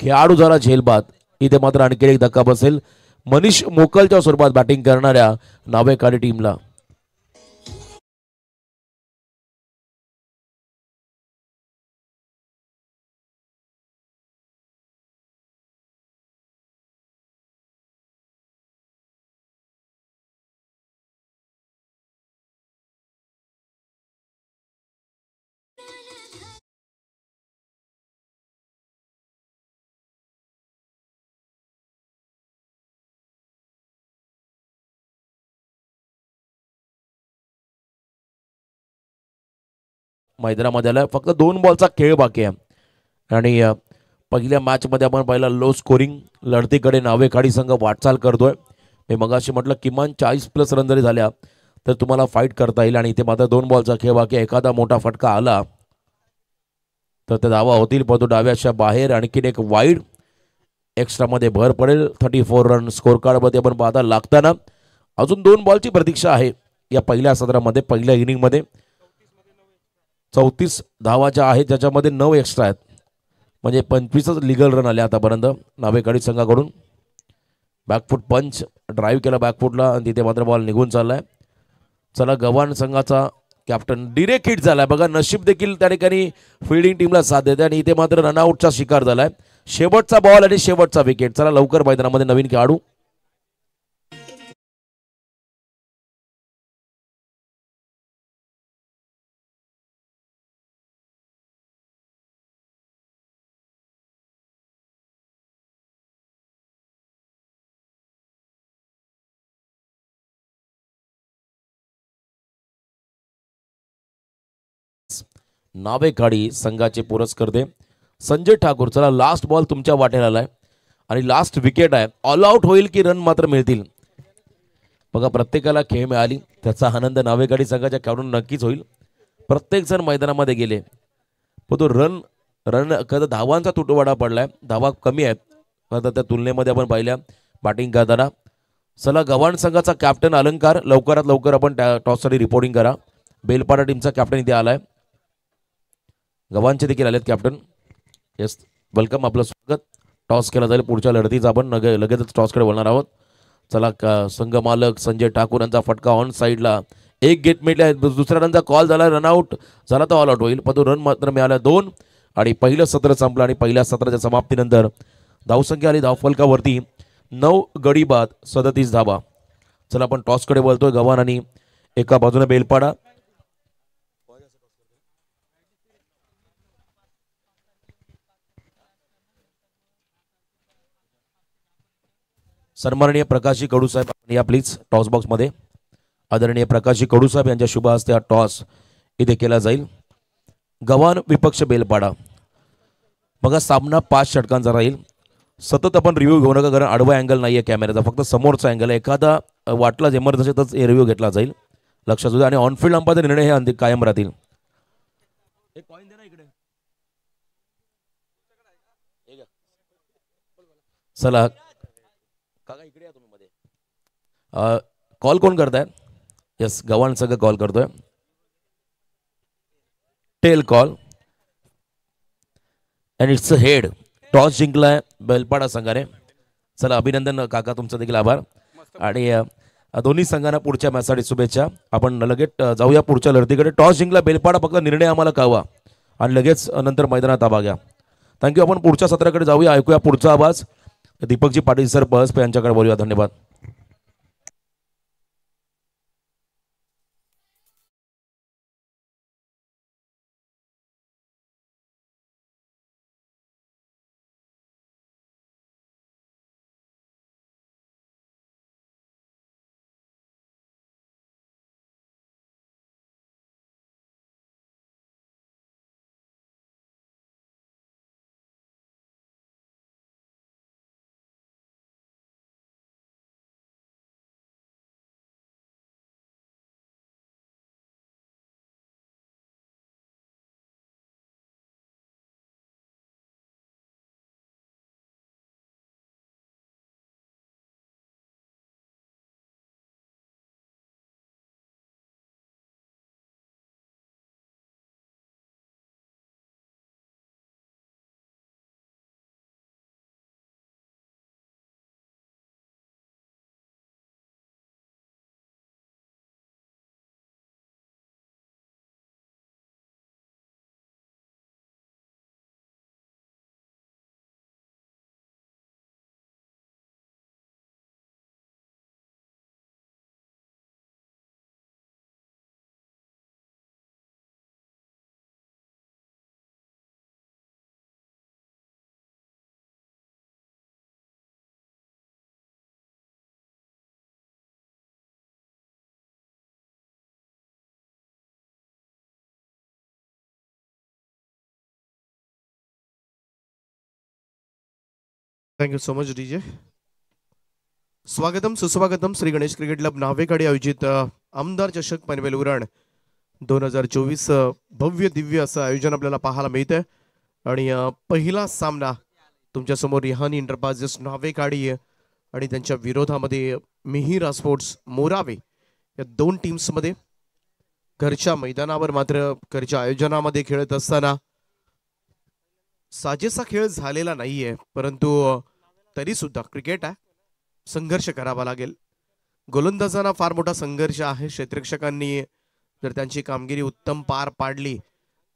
खेळाडू जरा झेलबाद. इथे मात्र आणखी एक धक्का बसेल मनीष मोकलच्या स्वरूपात बॅटिंग करणाऱ्या नावेकाडी टीमला. मैदानामध्ये आला. फक्त 2 बॉलचा खेळ बाकी आहे आणि पहिल्या मॅच मध्ये आपण पाहिला लो स्कोरिंग लढतीकडे नावेखाडी संघ वाटचाल करतोय. मी मगाशी म्हटलं किमान 40+ रन जरी झाल्या तर तुम्हाला फाईट करता येईल, आणि इथे मात्र 2 बॉलचा खेळ बाकी. एखादा मोठा फटका आला तर ते धावा होतील, परंतु डाव्याच्या बाहेर. आणखीन एक वाईड. एक्स्ट्रामध्ये भर पडेल. 34 रन स्कोर कार्डमध्ये आपण पाहता लागताना. अजून 2 बॉलची प्रतीक्षा आहे या पहिल्या सत्रामध्ये. पहिल्या इनिंगमध्ये 34 धावाच्या आहेत, ज्याच्यामध्ये 9 एक्स्ट्रा आहेत, म्हणजे 25च लिगल रन आले आतापर्यंत नावेकाडी संघाकडून. बॅकफूट पंच ड्राईव्ह केला बॅकफुटला आणि तिथे मात्र बॉल निघून चाललाय. चला गव्हाण संघाचा कॅप्टन डिरेक्ट हिट झालाय. बघा नशीब देखील त्या ठिकाणी फिल्डिंग टीमला साथ देते आणि इथे मात्र रनआउटचा शिकार झालाय. शेवटचा बॉल आणि शेवटचा विकेट. चला लवकर मैदानामध्ये नवीन खेळाडू. नावेकाडी संघाचे पुरस्कर्ते संजय ठाकूर. चला लास्ट बॉल तुमच्या वाटेला आलाय आणि लास्ट विकेट आहे. ऑल आउट होईल की रन मात्र मिळतील. बघा प्रत्येकाला खेळ मिळाली त्याचा आनंद नावेकाडी संघाच्या खेळाडूंना नक्कीच होईल. प्रत्येक जण मैदानामध्ये गेले पण तो रन कदा धावांचा तुटवडा पडलाय. धावा कमी आहेत आता त्या तुलनेमध्ये आपण पाहिल्या बॅटिंग करताना. चला गव्हाण संघाचा कॅप्टन अलंकार लवकरात लवकर आपण टॉससाठी रिपोर्टिंग करा. बेलपाडा टीमचा कॅप्टन इथे आलाय. गव्हाणचे देखील आलेत कॅप्टन. येस वेलकम आपलं स्वागत. टॉस केला जाईल पुढच्या लढतीचा आपण लगेचच टॉसकडे बोलणार आहोत. चला संघ मालक संजय ठाकूर यांचा फटका ऑन साईडला. एक गेट मिळाला. दुसऱ्या रनचा कॉल झाला. रनआउट झाला तर ऑल आउट होईल पण तो रन मात्र मिळाला 2 आणि पहिलं सत्र संपलं. आणि पहिल्या सत्राच्या समाप्तीनंतर धावसंख्या आली धावफलकावरती 9 गडी बाद 37 धावा. चला आपण टॉसकडे बोलतोय. गव्हाण आणि एका बाजूने बेलपाडा. सन्माननीय प्रकाशी कडू साहेब या प्लीज टॉस बॉक्स मध्ये. आदरणीय प्रकाशी कडू साहेब यांच्या शुभ हस्ते हा टॉस इथे केला जाईल. गव्हाण विपक्ष बेलपाडा. बघा सामना 5 षटकांचा राहील. सतत आपण रिव्ह्यू घेऊ नका कारण आडवा अँगल नाहीये कॅमेऱ्याचा फक्त समोरचा अँगल. एखादा वाटला इमर्जन्सी तर रिव्ह्यू घेतला जाईल लक्षात द्या. आणि ऑनफिल्ड अंपायरचा निर्णय हे अंतिम कायम राहतील. चला इकडे या तुम्ही मध्ये. कॉल कोण करताय? यस गव्हाण संघ कॉल करतोय. Tail call and it's a head. Toss जिंकलाय बेलपाडा संघाने. चला अभिनंदन काका तुमचं देखील आभार. आणि दोन्ही संघांना पुढच्या मॅचसाठी शुभेच्छा. आपण लगेच जाऊया पुढच्या लढतीकडे. टॉस जिंकला बेलपाडा फक्त निर्णय आम्हाला कळवा आणि लगेच नंतर मैदानात आबा घ्या. थँक्यू. आपण पुढच्या सत्राकडे जाऊया. ऐकूया पुढचा आवाज दीपकजी पाटील सर पळसपे यांच्याकडे बोलूया. धन्यवाद. Thank you so much DJ. स्वागतम सुस्वागतम श्री गणेश क्रिकेट क्लब नावेकाडी आयोजित आमदार चषक पनवेल उरण 2024 भव्य दिव्य असं आयोजन आपल्याला पाहायला मिळतंय. आणि पहिला सामना तुमच्यासमोर रिहानी इंटरप्राइजेस नावेकाडी आणि त्यांच्या विरोधामध्ये मिहिरा स्पोर्ट्स मोरावे या 2 टीम्समध्ये घरच्या मैदानावर मात्र घरच्या आयोजनामध्ये खेळत असताना साजेसा खेळ झालेला नाहीये. परंतु तरी सुद्धा क्रिकेट आहे. संघर्ष करावा लागेल. गोलंदाजांना फार मोठा संघर्ष आहे. क्षेत्ररक्षकांनी जर त्यांची कामगिरी उत्तम पार पाडली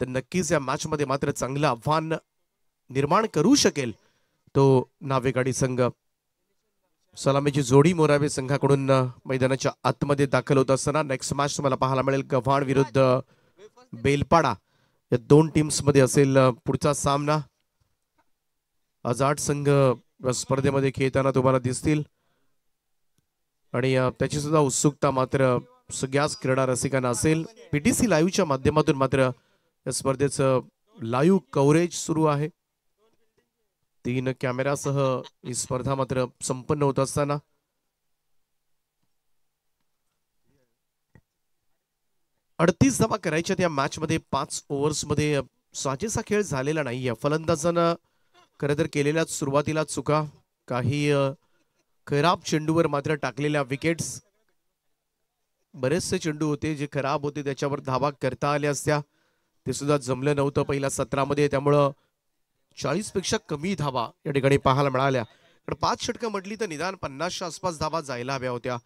तर नक्कीच या मॅच मध्ये मात्र चांगलं आव्हान निर्माण करू शकेल तो नावेकाडी संघ. सलामीची जोडी मोरावे संघाकडून मैदानाच्या आतमध्ये दाखल होत असताना नेक्स्ट मॅच तुम्हाला पाहायला मिळेल गव्हाण विरुद्ध बेलपाडा या 2 टीम्स मध्ये असेल पुढचा सामना. आज 8 संघ स्पर्धेमध्ये खेळताना तुम्हाला दिसतील आणि त्याची सुद्धा उत्सुकता मात्र सगळ्याच क्रीडा रसिकांना असेल. पीटीसी लाईव्हच्या माध्यमातून मात्र या स्पर्धेचं लाईव्ह कव्हरेज सुरू आहे. 3 कॅमेरासह ही स्पर्धा मात्र संपन्न होत असताना 38 धावा करायच्या त्या मॅच मध्ये 5 ओव्हर्स मध्ये साजेसा खेळ झालेला नाहीये. फलंदाजानं खरं तर केलेल्या सुरुवातीला चुका, काही खराब चेंडूवर मात्र टाकलेल्या विकेट्स, बरेचसे चेंडू होते जे खराब होते त्याच्यावर धावा करता आल्या असत्या, ते सुद्धा जमलं नव्हतं पहिल्या सत्रामध्ये. त्यामुळं 40 पेक्षा कमी धावा या ठिकाणी पाहायला मिळाल्या. पण 5 षटकं म्हटली तर निदान 50च्या आसपास धावा जायला हव्या होत्या.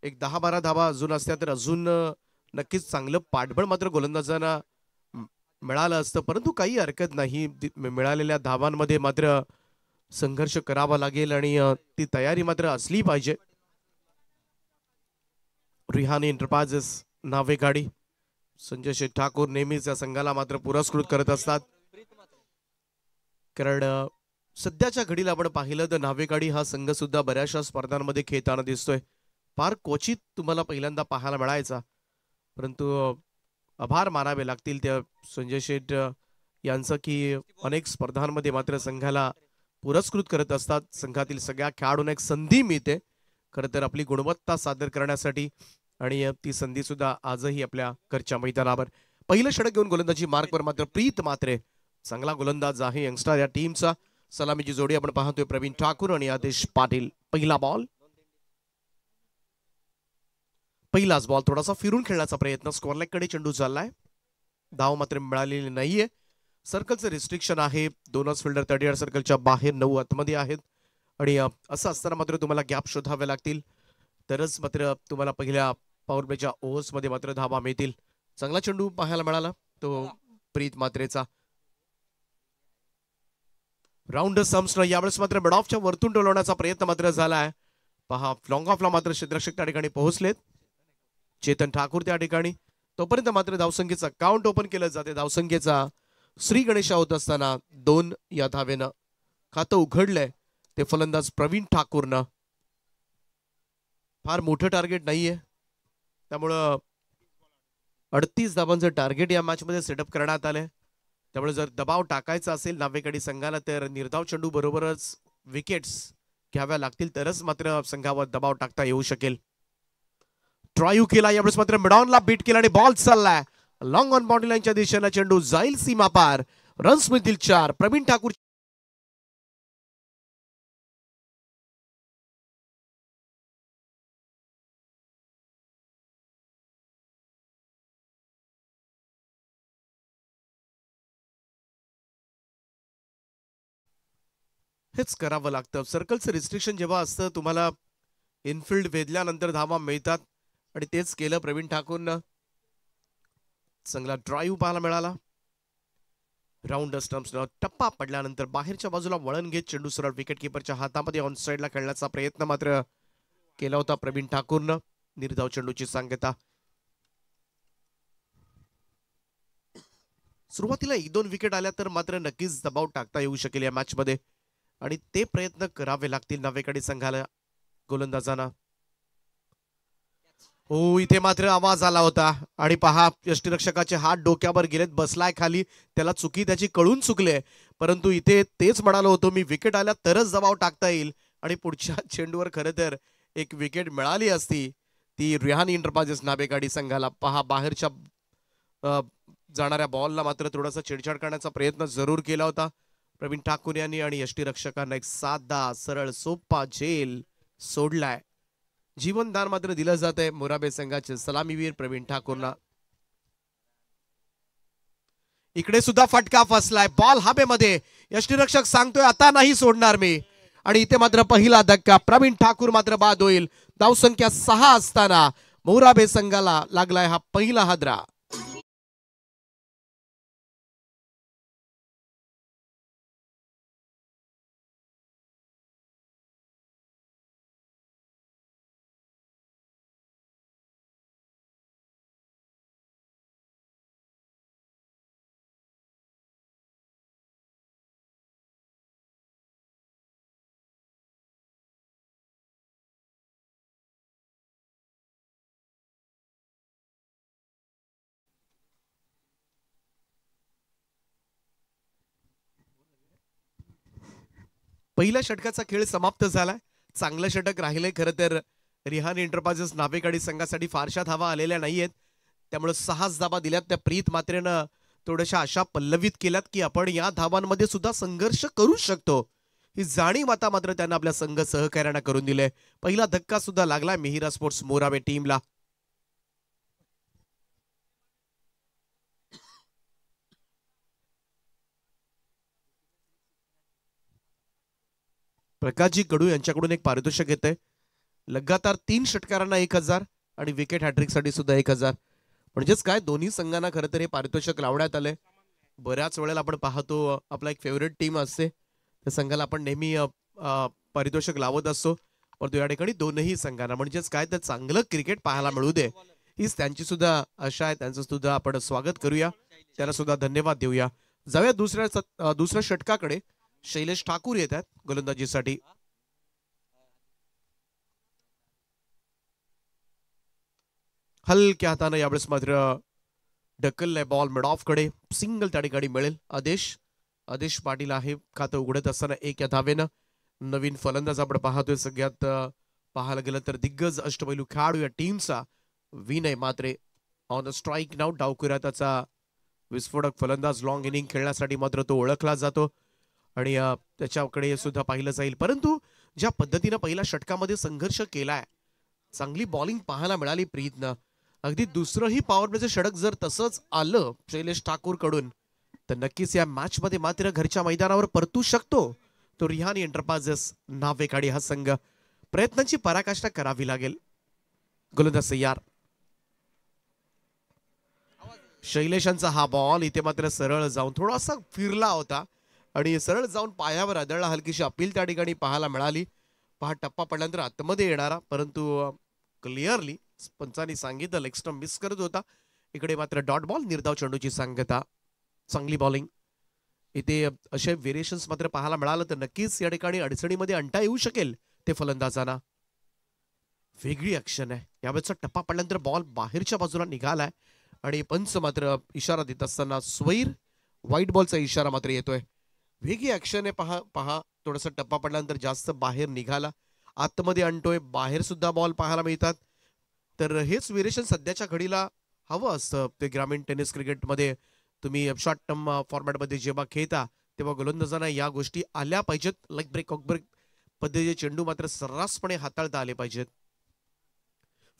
एक 10-12 धावा अजून असत्या तर अजून नक्कीच चांगलं पाठबळ मात्र गोलंदाजांना मिळालं असतं. परंतु काही हरकत नाही, मिळालेल्या धावांमध्ये मात्र संघर्ष करावा लागेल आणि ती तयारी मात्र असली पाहिजे. रिहानी एंटरप्राइजेस नावे गाडी, संजय शेठ ठाकूर नेहमीच या संघाला मात्र पुरस्कृत करत असतात. कारण सध्याच्या घडीला आपण पाहिलं तर नावेगाडी हा संघ सुद्धा बऱ्याचशा स्पर्धांमध्ये खेळताना दिसतोय. फार क्वचित तुम्हाला पहिल्यांदा पाहायला मिळायचा, परंतु आभार मानावे लागतील त्या संजय शेठ यांचं की अनेक स्पर्धांमध्ये मात्र संघाला पुरस्कृत करत असतात. संघातील सगळ्या खेळाडूंना एक संधी मिळते खरं तर आपली गुणवत्ता सादर करण्यासाठी, आणि ती संधी सुद्धा आजही आपल्या घरच्या मैदानावर. पहिलं षटक घेऊन गोलंदाजी मार्कवर मात्र प्रीत मात्रे, चांगला गोलंदाज आहे यंगस्टर या टीमचा. सलामीची जोडी आपण पाहतोय प्रवीण ठाकूर आणि आदेश पाटील. पहिला बॉल, पहिलाच बॉल थोडासा फिरून खेळण्याचा प्रयत्न, स्क्वेअर कडे चेंडू चाललाय, धाव मात्र मिळालेली नाहीये. सर्कलचं रिस्ट्रिक्शन आहे, 2च फिल्डर 30 सर्कलच्या बाहेर, 9 आतमध्ये आहेत, आणि असं असताना मात्र तुम्हाला गॅप शोधावे लागतील, तरच मात्र तुम्हाला पहिल्या पॉवर प्लेच्या ओव्हर्स मध्ये मात्र धावा मिळतील. चांगला चेंडू पाहायला मिळाला तो प्रीत मात्रेचा. राऊंड सम्सनं यावेळेस मात्र मिड ऑफच्या वरतून टोलवण्याचा प्रयत्न मात्र झालाय. पहा लॉंग ऑफला मात्र क्षेत्ररक्षक त्या ठिकाणी पोहोचलेत, चेतन ठाकूर त्या ठिकाणी. तोपर्यंत मात्र धावसंख्येचं अकाउंट ओपन केलं जाते. धावसंख्येचा श्री गणेशा होत असताना 2 या धावेनं खातं उघडलंय ते फलंदाज प्रवीण ठाकूरनं. फार मोठं टार्गेट नाहीये, त्यामुळं 38 धावांचं टार्गेट या मॅच मध्ये सेटअप करण्यात आलंय. त्यामुळे जर दबाव टाकायचा असेल नावेकडी संघाला तर निर्धाव चेंडू बरोबरच विकेट्स घ्याव्या लागतील, तरच मात्र संघावर दबाव टाकता येऊ शकेल. ट्रायू केला यावेळेस मात्र मिडॉनला बीट केला आणि बॉल चाललाय लॉंग ऑन बाउंड्री लाईनच्या दिशेला, चेंडू जाईल सीमा पार, रन्स मिळतील 4. प्रवीण ठाकूर हेच करावं लागतं. सर्कलचं रिस्ट्रिक्शन जेव्हा असतं तुम्हाला इनफिल्ड वेधल्यानंतर धावा मिळतात, आणि तेच केलं प्रवीण ठाकूरनं. चांगला ड्राईव्ह पाहायला मिळाला. राऊंड स्टंप्सनं टप्पा पडल्यानंतर बाहेरच्या बाजूला वळण घेत चेंडू सरळ विकेट किपरच्या हातामध्ये ऑन साइडला खेळण्याचा प्रयत्न मात्र केला होता प्रवीण ठाकूरनं. निर्धाव चेंडूची सांगता. सुरुवातीला 1-2 विकेट आल्या तर मात्र नक्कीच दबाव टाकता येऊ शकेल या मॅच मध्ये, आणि ते प्रयत्न करावे लागतील नावेकडे संघाला, गोलंदाजांना. हो, इथे मात्र आवाज आला होता, आणि पहा यष्टीरक्षकाचे हात डोक्यावर गेलेत, बसलाय खाली, त्याला चुकी त्याची कळून चुकले, परंतु इथे तेच म्हणालो होतो मी, विकेट आल्या तरच दबाव टाकता येईल, आणि पुढच्या चेंडूवर खरं तर एक विकेट मिळाली असती ती रिहानी एंटरप्राइजेस नावेगाडी संघाला. पहा बाहेरच्या जाणाऱ्या बॉलला मात्र थोडासा छेडछाड करण्याचा प्रयत्न जरूर केला होता प्रवीण ठाकूर यांनी, आणि यष्टीरक्षकांना एक साधा सरळ सोपा झेल सोडलाय. जीवनदान मात्र दिलं जात आहे मोराबे संघाचे सलामीवीर प्रवीण ठाकूरना. इकडे सुद्धा फटका फसलाय, बॉल हवेमध्ये, यष्टीरक्षक सांगतोय आता नाही सोडणार मी, आणि इथे मात्र पहिला धक्का, प्रवीण ठाकूर मात्र बाद होईल. धावसंख्या 6 असताना मोराबे संघाला लागलाय हा पहिला हादरा. पहिल्या षटकाचा खेळ समाप्त झालाय. चांगलं षटक राहिलंय. खरं तर रिहान एंटरप्राइजेस नावेकाडी संघासाठी फारशा धावा आलेल्या नाहीयेत, त्यामुळे 6 धावा दिल्यात. त्या प्रीत मात्रेनं थोड्याशा आशा पल्लवित केल्यात की आपण या धावांमध्ये सुद्धा संघर्ष करू शकतो, ही जाणीव आता मात्र त्यांना आपल्या संघ सहकार्यानं करून दिले. पहिला धक्का सुद्धा लागलाय मिहिरा स्पोर्ट्स मोराबे टीमला. प्रकाशजी कडू यांच्याकडून एक पारितोषिक येते. लगातार 3 षटकारांना 1000 आणि विकेट हॅट्रिक साठी सुद्धा 1000. म्हणजेच काय, दोन्ही संघांना खरं तर हे पारितोषिक लावण्यात आले. बऱ्याच वेळेला आपण पाहतो आपला एक फेवरेट टीम असते, त्या संघाला आपण नेहमी पारितोषिक लावत असतो, परंतु या ठिकाणी दोनही संघांना म्हणजेच काय तर चांगलं क्रिकेट पाहायला मिळू दे हीच त्यांची सुद्धा आशा आहे. त्यांचं सुद्धा आपण स्वागत करूया, त्याला सुद्धा धन्यवाद देऊया. जाऊया दुसऱ्या षटकाकडे. शैलेश ठाकूर येतात गोलंदाजीसाठी. हलक्या हाताने यावेळेस मात्र ढकललाय बॉल मिड ऑफ कडे. सिंगल त्या ठिकाणी मिळेल. आदेश पाटील आहे खातं उघडत असताना 1 या धावेनं. नवीन फलंदाज आपण पाहतोय. सगळ्यात पाहायला गेलं तर दिग्गज अष्टपैलू खेळाडू या टीमचा विनय मात्रे ऑन स्ट्राईक नाउ. डावकुऱ्या त्याचा विस्फोटक फलंदाज. लॉंग इनिंग खेळण्यासाठी मात्र तो ओळखला जातो आणि त्याच्याकडे सुद्धा पाहिलं जाईल. परंतु ज्या पद्धतीनं पहिल्या षटकामध्ये संघर्ष केलाय, चांगली बॉलिंग पाहायला मिळाली प्रीतनं. अगदी दुसरंही पॉवर प्लेचं षटक जर तसंच आलं शैलेश ठाकूर कडून तर नक्कीच या मॅच मध्ये मात्र घरच्या मैदानावर परतू शकतो तो रिहान एंटरप्राइजेस नावेकाडी हा संघ. प्रयत्नांची पराकाष्ठा करावी लागेल. गोलंदाज तयार. शैलेशांचा हा बॉल इथे मात्र सरळ जाऊन थोडासा फिरला होता आणि सरळ जाऊन पायावर आदळला. हलकीशी अपील त्या ठिकाणी पाहायला मिळाली. पहा टप्पा पडल्यानंतर आतमध्ये येणारा, परंतु क्लिअरली पंचांनी सांगितलं लेग स्टंप मिस करत होता. इकडे मात्र डॉट बॉल. निर्धाव चेंडूची सांगता. चांगली बॉलिंग. इथे असे व्हेरिएशन्स मात्र पाहायला मिळालं तर नक्कीच या ठिकाणी अडचणीमध्ये आणता येऊ शकेल ते फलंदाजांना. वेगळी ऍक्शन आहे. यावेळेचा टप्पा पडल्यानंतर बॉल बाहेरच्या बाजूला निघालाय आणि पंच मात्र इशारा देत असताना स्वैर व्हाईट बॉलचा इशारा मात्र येतोय. वेगळी ऍक्शन आहे. पहा थोडासा टप्पा पडल्यानंतर जास्त बाहेर निघाला, आतमध्ये आणतोय, बाहेर सुद्धा बॉल पाहायला मिळतात. तर हेच व्हेरिएशन सध्याच्या घडीला हवं असतं. ते ग्रामीण टेनिस क्रिकेटमध्ये तुम्ही शॉर्ट टर्म फॉर्मॅटमध्ये जेव्हा खेळता तेव्हा गोलंदाजांना या गोष्टी आल्या पाहिजेत. लेग ब्रेक पद्धतीचे चेंडू मात्र सर्रासपणे हाताळता आले पाहिजेत.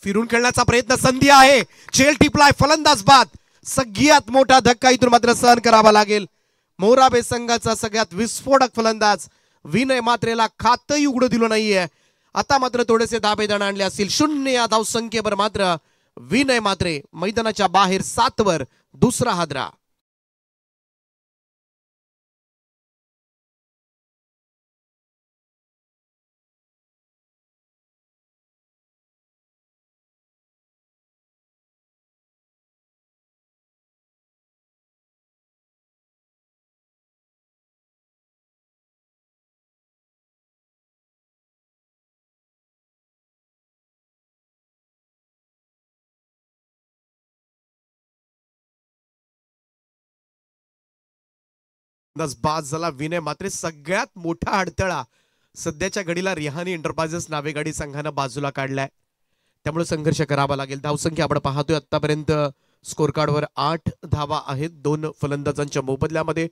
फिरून खेळण्याचा प्रयत्न, संधी आहे, झेल टिपलाय, फलंदाज बाद. सगळ्यात मोठा धक्का इथून मात्र सहन करावा लागेल. मोराबे संघाचा सगळ्यात विस्फोटक फलंदाज विनय मात्रेला खातही उघडू दिलं नाहीये. आता मात्र थोडेसे दाबेदाण आणले असतील. 0 या धावसंख्येवर मात्र विनय मात्रे मैदानाच्या बाहेर 7 वर दुसरा हादरा. बाद झाला विनय मात्रे. सगळ्यात मोठा अडथळा सध्याच्या घडीला रिहान एंटरप्राइजेस नावेगाडी संघानं बाजूला काढलाय, त्यामुळे संघर्ष करावा लागेल. धावसंख्या आपण पाहतोय आतापर्यंत स्कोर कार्डवर 8 धावा आहेत 2 फलंदाजांच्या मोबदल्यामध्ये,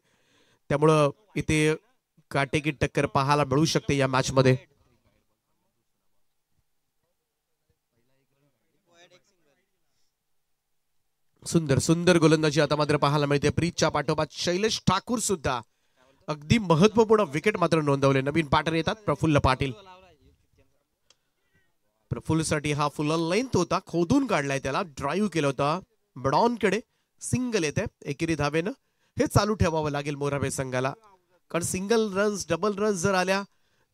त्यामुळं इथे काटेकी टक्कर पाहायला मिळू शकते या मॅच मध्ये. सुंदर सुंदर गोलंदाजी आता मात्र पाहायला मिळते. प्रीतच्या पाठोपाठ शैलेश ठाकूर सुद्धा अगदी महत्वपूर्ण विकेट मात्र नोंदवले. नवीन पार्टनर येतात प्रफुल्ल पाटील. प्रफुल्लसाठी हा फुल लेंथ होता, खोदून काढलाय, त्याला ड्राईव्ह केलं होता बडॉन कडे. सिंगल येते एकेरी धावेनं. हे चालू ठेवावं लागेल मोराबे संघाला, कारण सिंगल रन्स डबल रन्स जर आल्या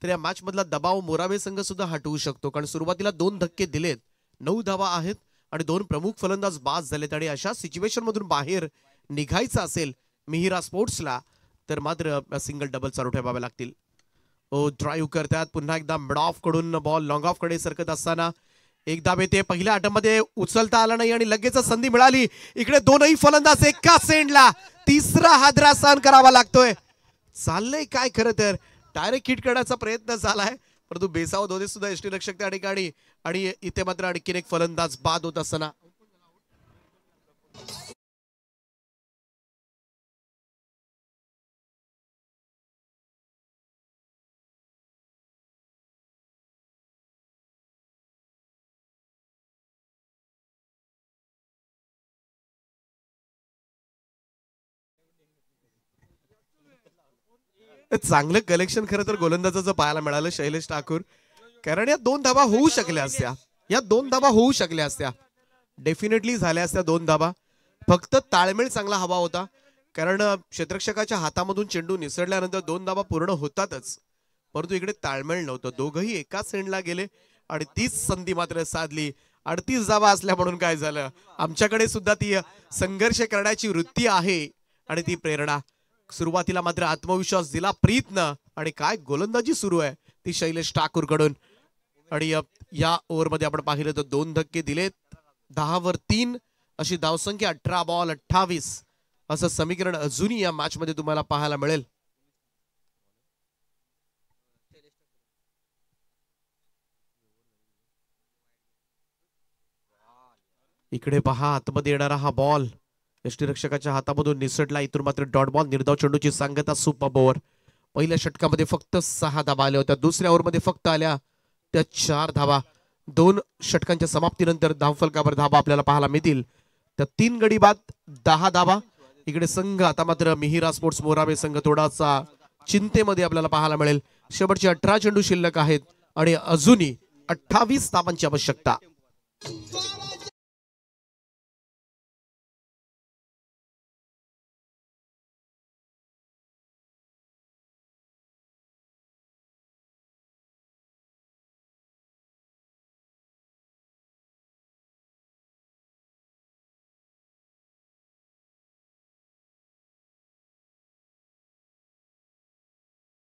तर या मॅच मधला दबाव मोराबे संघ सुद्धा हटवू शकतो. कारण सुरुवातीला 2 धक्के दिलेत, 9 धावा आहेत आणि 2 प्रमुख फलंदाज बाद झालेत. आणि अशा सिच्युएशन मधून बाहेर निघायचं असेल मिहिरा स्पोर्ट्सला तर मात्र सिंगल डबल चालू ठेवावे लागतील. ड्राईव्ह करतात पुन्हा एकदा मिड ऑफ कडून बॉल लॉंग ऑफ कडे सरकत असताना एक धाव येते. पहिल्या अटॅम्पमध्ये उचलता आला नाही आणि लगेच संधी मिळाली. इकडे दोनही फलंदाज एका सेंडला, तिसरा हादरा सहन करावा लागतोय. चाललंय काय खरं तर डायरेक्ट हिट करण्याचा प्रयत्न झालाय, परंतु बेसावध होते सुद्धा यष्टीरक्षक त्या ठिकाणी. आणि इथे मात्र आणखीन एक फलंदाज बाद होत असताना चांगलं कलेक्शन खरं तर गोलंदाजाचं पाहायला मिळालं शैलेश ठाकूर. कारण या 2 धाबा होऊ शकल्या असत्या, या 2 धाबा होऊ शकल्या असत्या, डेफिनेटली झाल्या असत्या 2 धाबा. फक्त ताळमेळ चांगला हवा होता. कारण क्षेत्ररक्षकाच्या हातामधून चेंडू निसरल्यानंतर 2 धाबा पूर्ण होतातच, परंतु इकडे ताळमेळ नव्हतं. दोघंही एकाच एंडला गेले आणि तीच संधी मात्र साधली. 38 धाबा असल्या म्हणून काय झालं, आमच्याकडे सुद्धा ती संघर्ष करण्याची वृत्ती आहे आणि ती प्रेरणा. सुरुवातीला मात्र आत्मविश्वास दिला प्रीतनं आणि काय गोलंदाजी सुरू आहे ती शैलेश ठाकूर कडून. आणि या ओव्हरमध्ये आपण पाहिलं तर 2 धक्के दिलेत, 10 वर 3 अशी धावसंख्या, 18 बॉल 28 असं समीकरण अजूनही या मॅच मध्ये तुम्हाला पाहायला मिळेल. इकडे पहा आतमध्ये येणारा हा बॉल यष्टीरक्षकाच्या हातामधून निसटला. इथून मात्र डॉट बॉल, निर्धाव चेंडूची सांगता. Super over. पहिल्या षटकामध्ये फक्त 6 धाबा आल्या होत्या, दुसऱ्या ओव्हरमध्ये फक्त आल्या त्या 4 धाबा. 2 षटकांच्या समाप्तीनंतर धावफलकावर धाबा आपल्याला पाहायला मिळतील. त्या 3 गडी बाद 10 धाबा. इकडे संघ आता मात्र मिहिरा स्पोर्ट्स मोराबे संघ थोडासा चिंतेमध्ये आपल्याला पाहायला मिळेल. शेवटचे 18 चेंडू शिल्लक आहेत आणि अजूनही 28 धाबांची आवश्यकता.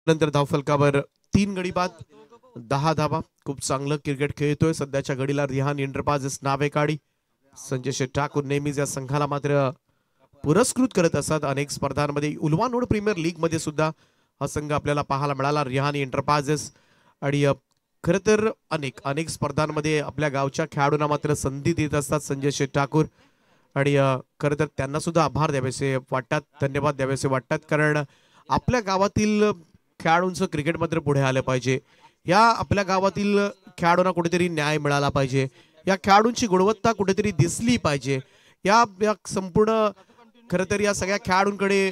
नंतर धावफलकावर 3 गडी बाद 10 धाबा. खूप चांगलं क्रिकेट खेळतोय सध्याच्या घडीला रिहान इंटरपाजेस नावे काढी. संजय शेठ ठाकूर नेहमीच या संघाला मात्र पुरस्कृत करत असतात अनेक स्पर्धांमध्ये. उल्वानोड प्रीमियर लीग मध्ये सुद्धा हा संघ आपल्याला पाहायला मिळाला, रिहान इंटरपाजेस. आणि खर तर अनेक अनेक स्पर्धांमध्ये आपल्या गावच्या खेळाडूंना मात्र संधी देत असतात संजय शेठ ठाकूर. आणि खरं तर त्यांना सुद्धा आभार द्यावेसे वाटतात, धन्यवाद द्यावेसे वाटतात. कारण आपल्या गावातील खेळाडूंचं क्रिकेट मात्र पुढे आलं पाहिजे. या आपल्या गावातील खेळाडूंना कुठेतरी न्याय मिळाला पाहिजे, या खेळाडूंची गुणवत्ता कुठेतरी दिसली पाहिजे. या संपूर्ण खरं तर या सगळ्या खेळाडूंकडे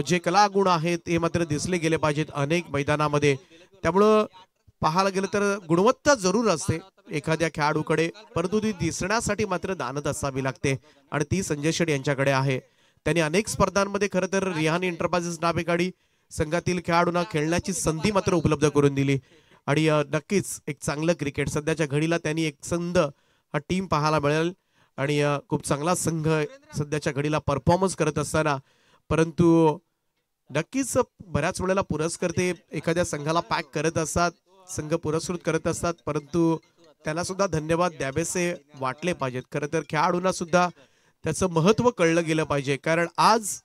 जे कलागुण आहेत ते मात्र दिसले गेले पाहिजेत अनेक मैदानामध्ये. त्यामुळं पाहायला गेलं तर गुणवत्ता जरूर असते एखाद्या खेळाडूकडे, परंतु ती दिसण्यासाठी मात्र दानत असावी लागते आणि ती संजय शेठ यांच्याकडे आहे. त्यांनी अनेक स्पर्धांमध्ये खरं तर रिहान इंटरप्राइजेस नावे काढी संघातील खेळाडूंना खेळण्याची संधी मात्र उपलब्ध करून दिली. आणि नक्कीच एक चांगलं क्रिकेट सध्याच्या घडीला त्यांनी एक संध हा टीम पाहायला मिळेल. आणि खूप चांगला संघ सध्याच्या घडीला परफॉर्मन्स करत असताना, परंतु नक्कीच बऱ्याच वेळेला पुरस्कर्ते एखाद्या संघाला पॅक करत असतात, संघ पुरस्कृत करत असतात, परंतु त्यांना सुद्धा धन्यवाद द्यावेसे वाटले पाहिजेत. खरं तर खेळाडूंना सुद्धा त्याचं महत्व कळलं गेलं पाहिजे. कारण आज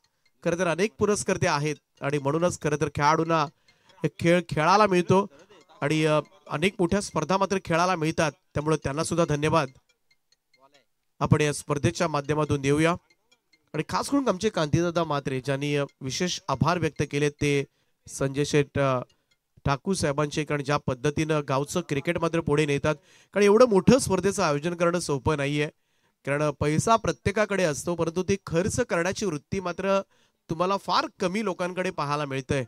खरं तर अनेक पुरस्कर्ते आहेत आणि म्हणूनच खरं तर खेळाडूंना खेळ खेळायला मिळतो आणि अनेक मोठ्या स्पर्धा मात्र खेळायला मिळतात. त्यामुळे त्यांना सुद्धा धन्यवाद आपण या स्पर्धेच्या माध्यमातून देऊया. आणि खास करून आमचे कांतीदादा मात्रे ज्यांनी विशेष आभार व्यक्त केले ते संजय शेठ ठाकूर साहेबांचे. कारण ज्या पद्धतीनं गावचं क्रिकेट मात्र पुढे नेतात, कारण एवढं मोठं स्पर्धेचं आयोजन करणं सोपं नाहीये. कारण पैसा प्रत्येकाकडे असतो, परंतु ते खर्च करण्याची वृत्ती मात्र तुम्हाला फार कमी लोकांकडे पाहायला मिळतंय.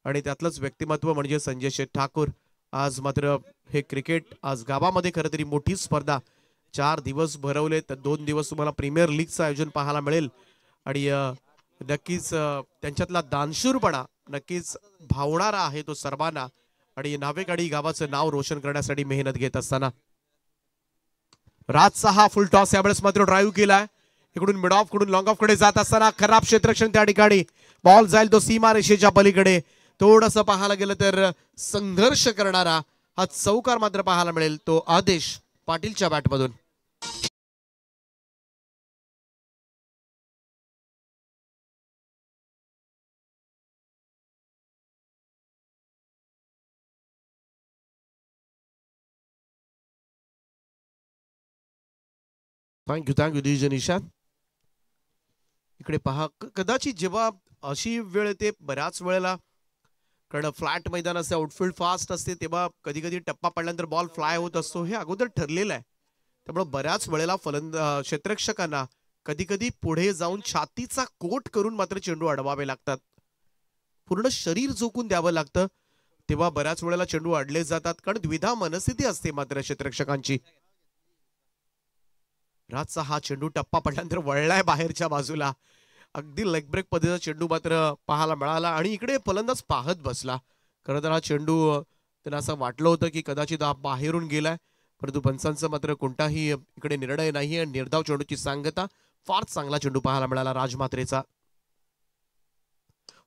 आणि त्यातलंच व्यक्तिमत्व म्हणजे संजय शेठ ठाकूर. आज मात्र हे क्रिकेट आज गावामध्ये खरं तरी मोठी स्पर्धा 4 दिवस भरवले, तर 2 दिवस तुम्हाला प्रीमियर लीगचं आयोजन पाहायला मिळेल. आणि नक्कीच त्यांच्यातला दानशूरपणा नक्कीच भावणारा आहे तो सर्वांना. आणि नावेकाडी गावाचं नाव रोशन करण्यासाठी मेहनत घेत असताना राजचा हा फुल टॉस यावेळेस मात्र ड्राईव्ह केलाय. इकडून मिड ऑफ कडून लॉंग ऑफ कडे जात असताना खराब क्षेत्ररक्षण त्या ठिकाणी, बॉल जाईल तो सीमा रेषेच्या पलीकडे. थोडंसं पाहायला गेलं तर संघर्ष करणारा हा चौकार मात्र पाहायला मिळेल, तो आदेश पाटीलच्या बॅटमधून. Thank you decision Ishan. इकडे पहा, कदाचित जेव्हा अशी वेळ येते बऱ्याच वेळेला, कारण फ्लॅट मैदान असते, आउटफील्ड फास्ट असते, तेव्हा कधी कधी टप्पा पडल्यानंतर बॉल फ्लाय होत असतो, हे अगोदर ठरलेलं आहे. त्यामुळे बऱ्याच वेळेला क्षेत्ररक्षकांना कधी कधी पुढे जाऊन छातीचा कोट करून मात्र चेंडू अडवावे लागतात, पूर्ण शरीर झोकून द्यावं लागतं. तेव्हा बऱ्याच वेळेला चेंडू अडले जातात, कारण द्विधा मनस्थिती असते मात्र क्षेत्ररक्षकांची. राजचा हा चेंडू टप्पा पडल्यानंतर वळलाय बाहेरच्या बाजूला, अगदी लेग ब्रेक पद्धतीचा चेंडू मात्र पाहायला मिळाला. आणि इकडे फलंदाज पाहत बसला. खरं तर हा चेंडू त्यांना असं वाटलं होतं की कदाचित हा बाहेरून गेलाय, परंतु पंचांचा मात्र कोणताही इकडे निर्णय नाहीये. निर्धाव चेंडूची सांगता, फार चांगला चेंडू पाहायला मिळाला राजमात्रेचा.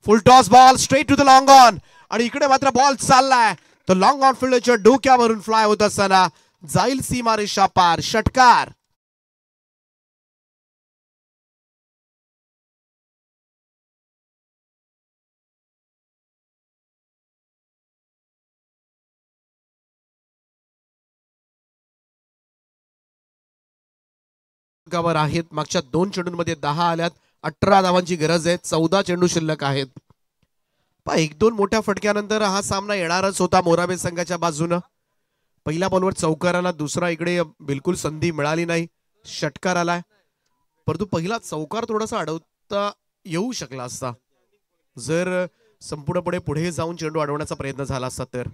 Full toss ball straight to the long on, आणि इकडे मात्र बॉल चाललाय तो लॉंग ऑन फिल्डरच्या डोक्यावरून फ्लाय होत असताना जाईल सीमारेषा पार. षटकार. आहेत. मागच्या 2 चेंडूंमध्ये 10 आल्यात, 18 धावांची गरज आहे, 14 चेंडू शिल्लक आहेत. 1-2 मोठ्या फटक्यानंतर हा सामना येणारच होता मोराबे संघाच्या बाजूनं. पहिल्या बॉलवर चौकाराला, दुसरा इकडे बिलकुल संधी मिळाली नाही, षटकार आलाय. परंतु पहिला चौकार थोडासा अडवता येऊ शकला असता जर संपूर्णपणे पुढे जाऊन चेंडू अडवण्याचा प्रयत्न झाला असता तर.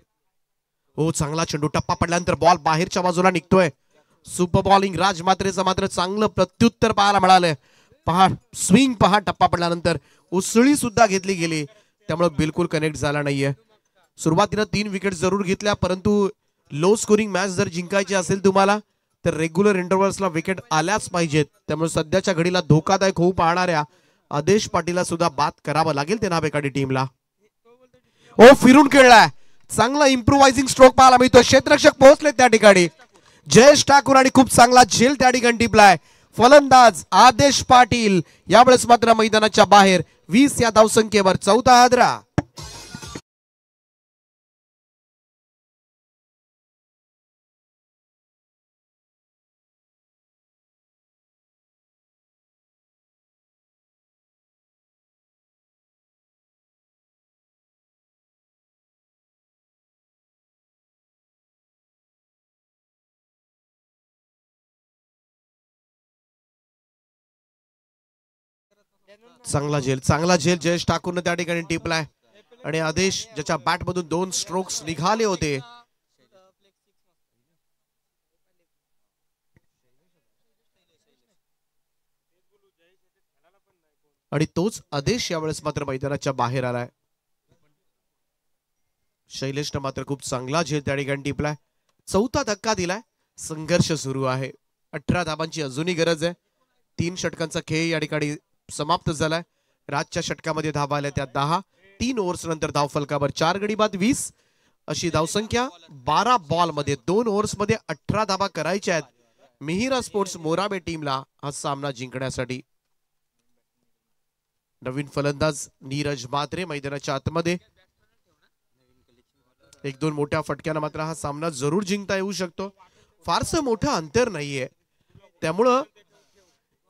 हो, चांगला चेंडू, टप्पा पडल्यानंतर बॉल बाहेरच्या बाजूला निघतोय. सुपर बॉलिंग राजमात्रेचं मात्र चांगलं प्रत्युत्तर पाहायला मिळालंय. पहा स्विंग, पहा टप्पा पडल्यानंतर उसळी सुद्धा घेतली गेली, त्यामुळे बिलकुल कनेक्ट झाला नाहीये. सुरुवातीला 3 विकेट जरूर घेतल्या, परंतु लो स्कोरिंग मॅच जर जिंकायची असेल तुम्हाला तर रेग्युलर इंटरव्हल्सला विकेट आल्याच पाहिजेत. त्यामुळे सध्याच्या घडीला धोकादायक होऊ पाहणाऱ्या आदेश पाटीलला सुद्धा बाद करावं लागेल त्या नावेकाडी टीमला. ओ, फिरून खेळलाय, चांगला इम्प्रोवायझिंग स्ट्रोक पाहायला मिळतो. क्षेत्ररक्षक पोहोचले त्या ठिकाणी, जयेश ठाकूर, आणि खूप चांगला झेल त्या ठिकाणी टिपलाय. फलंदाज आदेश पाटील यावेळेस मात्र मैदानाच्या बाहेर. 20 या धावसंख्येवर 14 हादरा. चांगला झेल जयेश ठाकूरने त्या ठिकाणी टिपलाय. आणि आदेश ज्याच्या बॅट मधून 2 स्ट्रोक्स निघाले होते, आणि तोच आदेश यावेळेस मात्र मैदानाच्या बाहेर आलाय. शैलेशनं मात्र खूप चांगला झेल त्या ठिकाणी टिपलाय. 4था धक्का दिलाय. संघर्ष सुरू आहे. 18 धाबांची अजूनही गरज आहे. 3 षटकांचा खेळ या ठिकाणी समाप्त झालाय. राजच्या षटकामध्ये धावा आल्या त्या 10. 3 ओव्हर्स नंतर धाव फलकावर 4 गडी बाद 20 अशी धावसंख्या. 12 बॉल मध्ये 2 ओव्हर्स मध्ये 18 धावा करायच्या आहेत मिहिरा स्पोर्ट्स मोराबे टीमला हा सामना जिंकण्यासाठी. नवीन फलंदाज नीरज मात्रे मैदानाच्या आतमध्ये. 1-2 मोठ्या फटक्यानं मात्र हा सामना जरूर जिंकता येऊ शकतो. फारसं मोठं अंतर नाहीये, त्यामुळं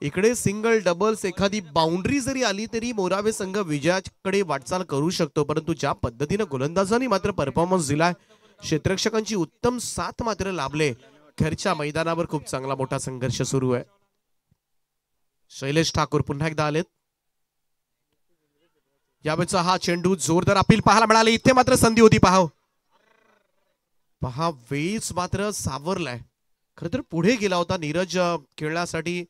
इकडे सिंगल डबल्स एखादी बाउंड्री जरी आली तरी मोराबे संघ विजयाकडे वाटचाल करू शकतो. परंतु ज्या पद्धतीने गोलंदाजांनी मात्र परफॉर्मन्स दिलाय, क्षेत्ररक्षकांची उत्तम साथ मात्र लाभले, घरच्या मैदानावर खूप चांगला मोठा संघर्ष सुरू आहे. शैलेश ठाकूर पुन्हा एकदा आलेत. यावेळेचा हा चेंडू जोरदार अपील पाहायला मिळाले. इथे मात्र संधी होती. पहा वेज मात्र सावरलाय. खर तर पुढे गेला होता नीरज खेळण्यासाठी,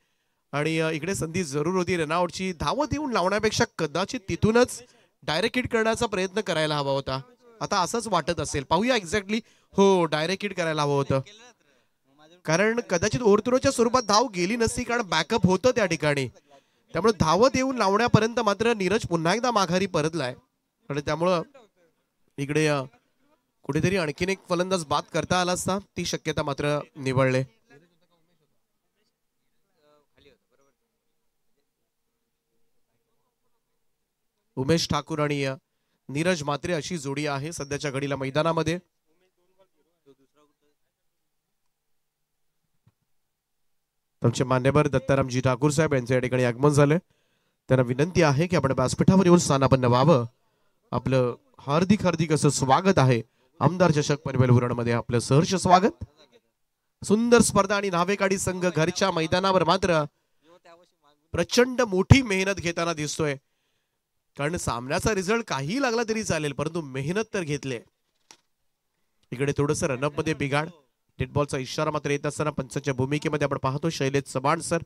आणि इकडे संधी जरूर होती रनआउटची. धावत येऊन लावण्यापेक्षा कदाचित तिथूनच डायरेक्ट हिट करण्याचा प्रयत्न करायला हवा होता. आता असंच वाटत असेल, पाहूया एक्झॅक्टली. हो, डायरेक्ट हिट करायला हवं होतं, कारण कदाचित ओव्हरथ्रोच्या स्वरूपात धाव गेली नसती, कारण बॅकअप होतं त्या ठिकाणी. त्यामुळे धावत येऊन लावण्यापर्यंत मात्र नीरज पुन्हा एकदा माघारी परतलाय, आणि त्यामुळं इकडे कुठेतरी आणखीन एक फलंदाज बाद करता आला असता, ती शक्यता मात्र निवळले. उमेश ठाकूर आणि नीरज मात्रे अशी जोडी आहे सध्याच्या घडीला मैदानामध्ये. आमचे मान्यवर दत्तारामजी ठाकूर साहेब यांचे या ठिकाणी आगमन झाले. त्यांना विनंती आहे की आपण व्यासपीठावर येऊन स्थानापन्न व्हावं. आपलं हार्दिक हार्दिक असं स्वागत आहे. आमदार चषक पनवेल उरणमध्ये आपलं सहर्ष स्वागत. सुंदर स्पर्धा आणि नावेकाडी संघ घरच्या मैदानावर मात्र प्रचंड मोठी मेहनत घेताना दिसतोय. कारण सामन्याचा रिझल्ट काही लागला तरी चालेल, परंतु मेहनत तर घेतले. इकडे थोडस रनअप मध्ये बिघाड. डेड बॉलचा इशारा मात्र येत असताना पंचांच्या भूमिकेमध्ये आपण पाहतो शैलेश चव्हाण सर,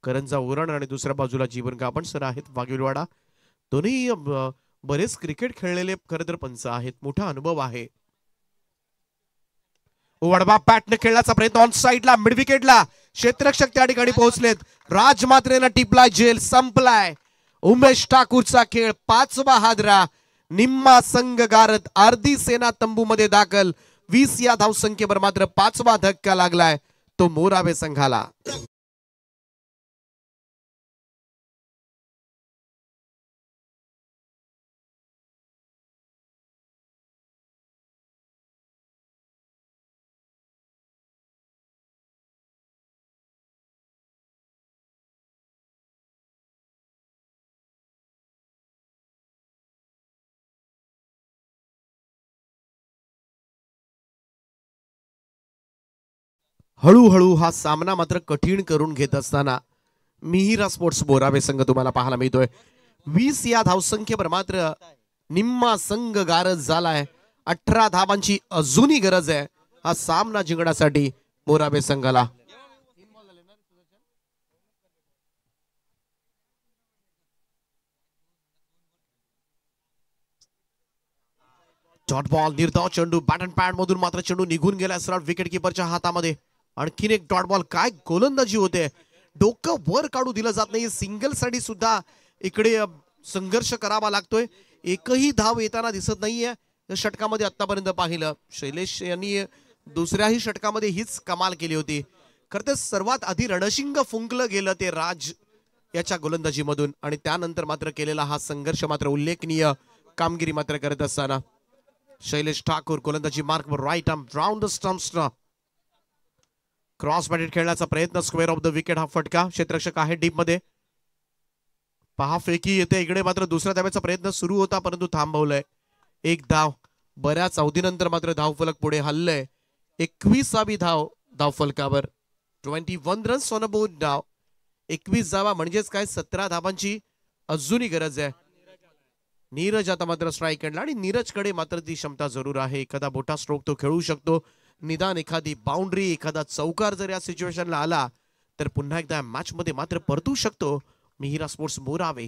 करंजा उरण आणि दुसऱ्या बाजूला जीवन गाभण सर आहेत वाघिलवाडा. दोन्ही बरेच क्रिकेट खेळलेले खरं तर पंच आहेत, मोठा अनुभव आहे. वडबा पॅटने खेळण्याचा प्रयत्न ऑन साइडला मिड विकेटला क्षेत्ररक्षक त्या ठिकाणी पोहोचलेत. राजमात्रेनं टिपलाय, जेल संपलाय. उमेश ठाकूरचा खेळ 5वा हादरा. निम्मा संघ गारत अर्धी सेना तंबू मध्ये दाखल. 20 या धावसंख्येवर मात्र 5वा धक्का लागलाय तो मोराबे संघाला. हळूहळू हा सामना मात्र कठीण करून घेत असताना मिहिरा स्पोर्ट्स बोरावे संघ तुम्हाला पाहायला मिळतोय. 20 या धावसंख्येवर मात्र निम्मा संघ गारज झालाय. 18 धावांची अजूनही गरज आहे हा सामना जिंकण्यासाठी बोरावे संघाला. डॉट बॉल निर्धाव चेंडू बॅट अँड पॅड मधून मात्र चेंडू निघून गेला सरळ विकेट किपरच्या हातामध्ये. आणखीन एक डॉट बॉल. काय गोलंदाजी होते, डोकं वर काढू दिलं जात नाही. सिंगल साठी सुद्धा इकडे संघर्ष करावा लागतोय. एकही धाव येताना दिसत नाहीये षटकामध्ये. आतापर्यंत पाहिलं शैलेश यांनी दुसऱ्याही षटकामध्ये हीच कमाल केली होती. खरं तर सर्वात आधी रणशिंग फुंकलं गेलं ते राज याच्या गोलंदाजीमधून आणि त्यानंतर मात्र केलेला हा संघर्ष मात्र उल्लेखनीय कामगिरी मात्र करत असताना शैलेश ठाकूर गोलंदाजी mark right arm round the स्टंप्सना क्रॉस बॅटेड खेळण्याचा प्रयत्न. स्क्वेअर ऑफ द विकेट हा फटका. क्षेत्ररक्षक आहे डीप मध्ये. पहा फेकी येते इकडे. मात्र दुसऱ्या धावेचा प्रयत्न सुरू होता परंतु थांबवलंय. एक धाव. बऱ्याच अवधीनंतर मात्र धावफलक पुढे हललंय. 21वी धाव धावफलकावर. 21 रन्स ऑन अ बोर्ड नाव. 21 धावा म्हणजेच काय 17 धावांची अजूनही गरज आहे. नीरज आता मात्र स्ट्राईक आणला आणि नीरजकडे मात्र ती क्षमता जरूर आहे. एखादा मोठा स्ट्रोक तो खेळू शकतो. निदान एखादी बाउंड्री एखादा चौकार जर या सिच्युएशनला आला तर पुन्हा एकदा मॅच मध्ये मात्र परतू शकतो मिहिरा स्पोर्ट्स मोरावे.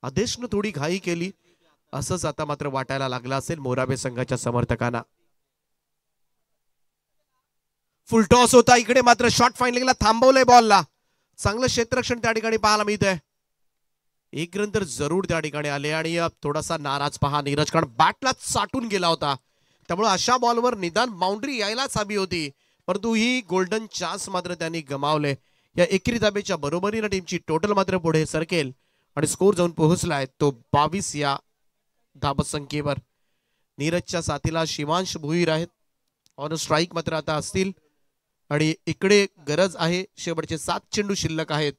आदेशनं थोडी घाई केली असंच आता मात्र वाटायला लागलं असेल मोरावे संघाच्या समर्थकांना. फुल टॉस होता इकडे मात्र शॉर्ट फायनलिंगला थांबवलंय बॉलला. चांगलं क्षेत्ररक्षण त्या ठिकाणी पाहायला मिळतंय. एक रन तर जरूर त्या ठिकाणी आले आणि थोडासा नाराज पहा नीरज, कारण बॅटला चाटून गेला होता. त्यामुळे अशा बॉलवर निदान बाउंड्री यायलाच हवी होती परंतु ही गोल्डन चान्स मात्र त्यांनी गमावले. या एकेरी धाबेच्या बरोबरीनं टीमची टोटल मात्र पुढे सरकेल आणि स्कोर जाऊन पोहोचलाय तो 22 या धावसंख्येवर. नीरजच्या साथीला शिवांश भुईर आहेत. ऑन स्ट्राईक मात्र आता असतील आणि इकडे गरज आहे. शेवटचे 7 चेंडू शिल्लक आहेत.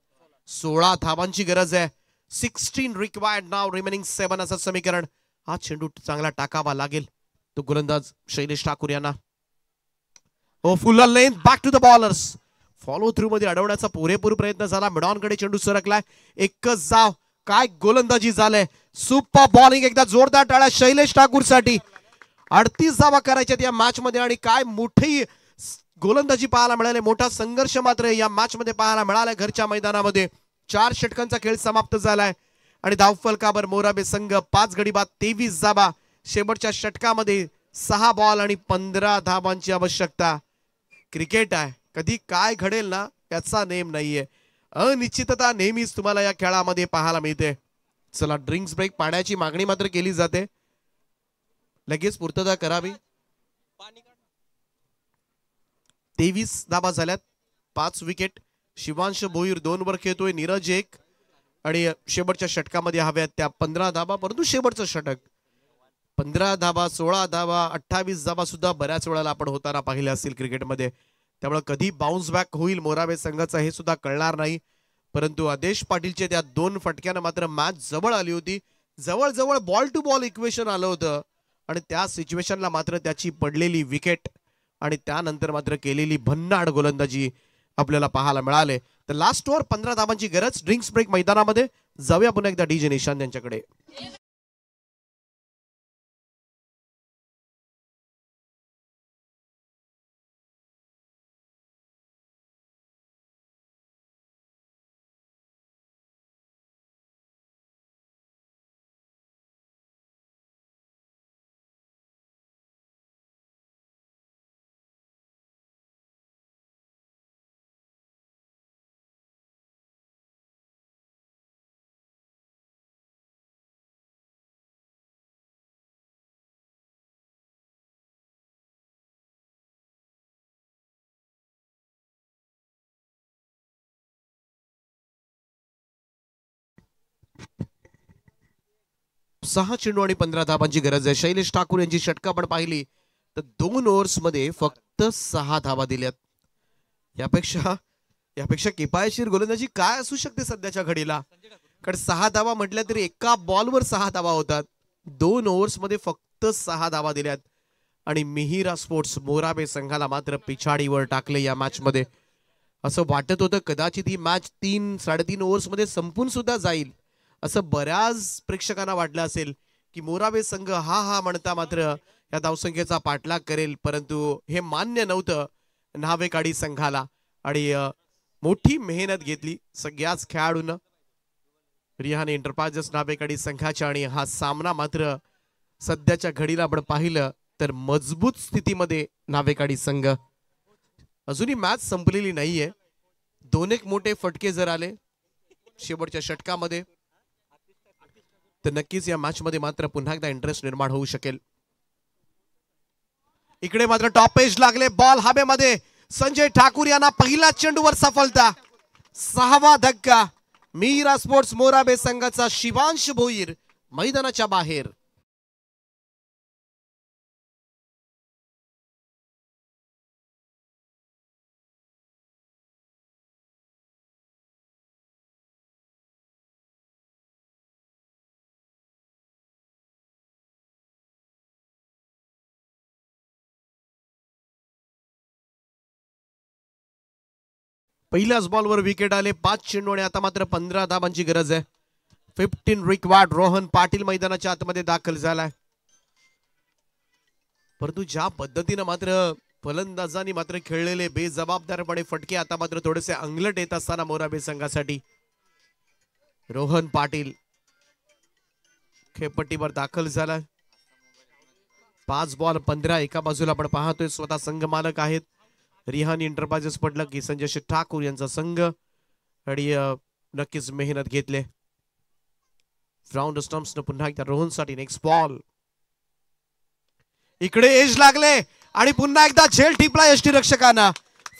16 धावांची गरज आहे. 16 रिक्वायर्ड नाव रिमेनिंग 7 असं समीकरण. हा चेंडू चांगला टाकावा लागेल तो गोलंदाज शैलेश ठाकूर यांना. Oh full length back to the bowlers. Follow through मध्ये अडवण्याचा पुरेपूर प्रयत्न झाला. मिडॉनकडे चेंडू सरकलाय. एकच जाव. काय गोलंदाजी झालंय. Super bowling. एकदा जोरदार टाळ्या शैलेश ठाकूर साठी. 38 धावा करायच्यात या मॅच मध्ये आणि काय मोठी गोलंदाजी पाहायला मिळाली. मोठा संघर्ष मात्र या मॅच मध्ये पाहायला मिळाला घरच्या मैदानामध्ये. 4 षटकांचा खेळ समाप्त झालाय आणि धावफलकावर मोराबे संघ 5 गडी बाद 23 धावा. शेवटच्या षटकामध्ये 6 बॉल आणि 15 धावांची आवश्यकता. क्रिकेट आहे, कधी काय घडेल ना याचा नेम नाहीये. अनिश्चितता नेहमीच तुम्हाला या खेळामध्ये पाहायला मिळते. चला ड्रिंक्स ब्रेक. पाण्याची मागणी मात्र केली जाते, लगेच पूर्तता करावी. 23 धावा झाल्यात. 5 विकेट. शिवांश भोईर 2 वर खेळतोय. नीरज 1 आणि शेवटच्या षटकामध्ये हव्यात त्या 15 धावा. परंतु शेवटचं षटक 15 धावा 16 धावा 28 धावा सुद्धा बऱ्याच वेळाला आपण होताना पाहिल्या असतील क्रिकेटमध्ये. त्यामुळे कधी बाउन्स बॅक होईल मोराबे संघाचा हे सुद्धा कळणार नाही. परंतु आदेश पाटीलचे त्या 2 फटक्यानं मात्र मॅच जवळ आली होती. जवळ बॉल टू बॉल इक्वेशन आलं होतं आणि त्या सिच्युएशनला मात्र त्याची पडलेली विकेट आणि त्यानंतर मात्र केलेली भन्नाट गोलंदाजी आपल्याला पाहायला मिळाले. तर लास्ट ओव्हर 15 धावांची गरज. ड्रिंक्स ब्रेक मैदानामध्ये जाऊया पुन्हा एकदा डीजे निशांत यांच्याकडे. सहा चेंडू आणि 15 धावांची गरज आहे. शैलेश ठाकूर यांची षटका पण पाहिली तर 2 ओव्हर्स मध्ये फक्त 6 धावा दिल्यात. यापेक्षा किफायतशीर गोलंदाजी काय असू शकते सध्याच्या घडीला. कारण 6 धावा म्हटल्या तरी एका बॉलवर 6 धावा होतात. 2 ओव्हर्स मध्ये फक्त 6 धावा दिल्यात आणि मिहिरा स्पोर्ट्स मोराबे संघाला मात्र पिछाडीवर टाकले या मॅच मध्ये. असं वाटत होतं कदाचित ही मॅच 3-3.5 ओव्हर्स मध्ये संपून सुद्धा जाईल. असं बऱ्याच प्रेक्षकांना वाटलं असेल की मोराबे संघ हा म्हणता मात्र या धावसंख्येचा पाठलाग करेल. परंतु हे मान्य नव्हतं न्हावेकाडी संघाला आणि मोठी मेहनत घेतली सगळ्याच खेळाडूंना. रिहान एंटरप्राइजेस न्हावेकाडी संघाच्या आणि हा सामना मात्र सध्याच्या घडीला आपण पाहिलं तर मजबूत स्थितीमध्ये न्हावेकाडी संघ. अजूनही मॅच संपलेली नाहीये. 2-1 मोठे फटके जर आले शेवटच्या षटकामध्ये तर नक्कीच या मॅच मध्ये मात्र पुन्हा एकदा इंटरेस्ट निर्माण होऊ शकेल. इकडे मात्र टॉप एज लागले. बॉल हवेमध्ये. संजय ठाकूर यांना पहिल्या चेंडूवर सफलता. 6वा धक्का. मिहिरा स्पोर्ट्स मोराबे संघाचा शिवांश भोईर मैदानाच्या बाहेर. पहिल्याच बॉलवर विकेट आले. 5 चेंडू आणि आता मात्र 15 धावांची गरज आहे. 15 रिक्वायर्ड. रोहन पाटील मैदानाच्या आतमध्ये दाखल झालाय. परंतु ज्या पद्धतीने मात्र फलंदाजांनी मात्र खेळलेले बेजबाबदारपणे फटके आता मात्र थोडेसे अंगलट येत असताना मोराबे संघासाठी रोहन पाटील खेळपट्टीवर दाखल झालाय. 5 बॉल 15. एका बाजूला आपण पाहतोय स्वतः संघ मालक आहेत रिहान एंटरप्राइजेस पडलं की संजय ठाकूर यांचा संघ आणि नक्कीच मेहनत घेतले. राऊंड स्टंप्स न पुन्हा एकदा रोहनसाठी नेक्स्ट बॉल. इकडे एज लागले आणि पुन्हा एकदा झेल टिपला यष्टीरक्षकांना.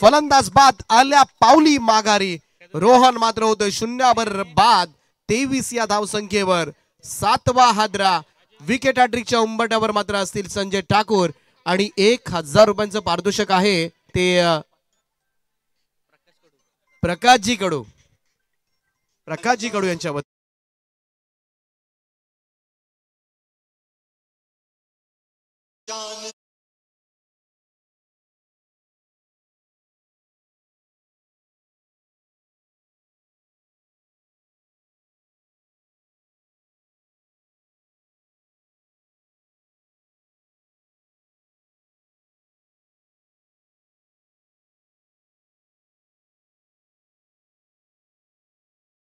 फलंदाज बाद आल्या पावली माघारी. रोहन मात्र होतोय 0 बाद. 23 या धावसंख्येवर 7वा हादरा. विकेट हॅट्रिकच्या उंबरठ्यावर मात्र असतील संजय ठाकूर आणि 1000 रुपयांचं पारितोषिक आहे ते प्रकाशजी कडू यांच्या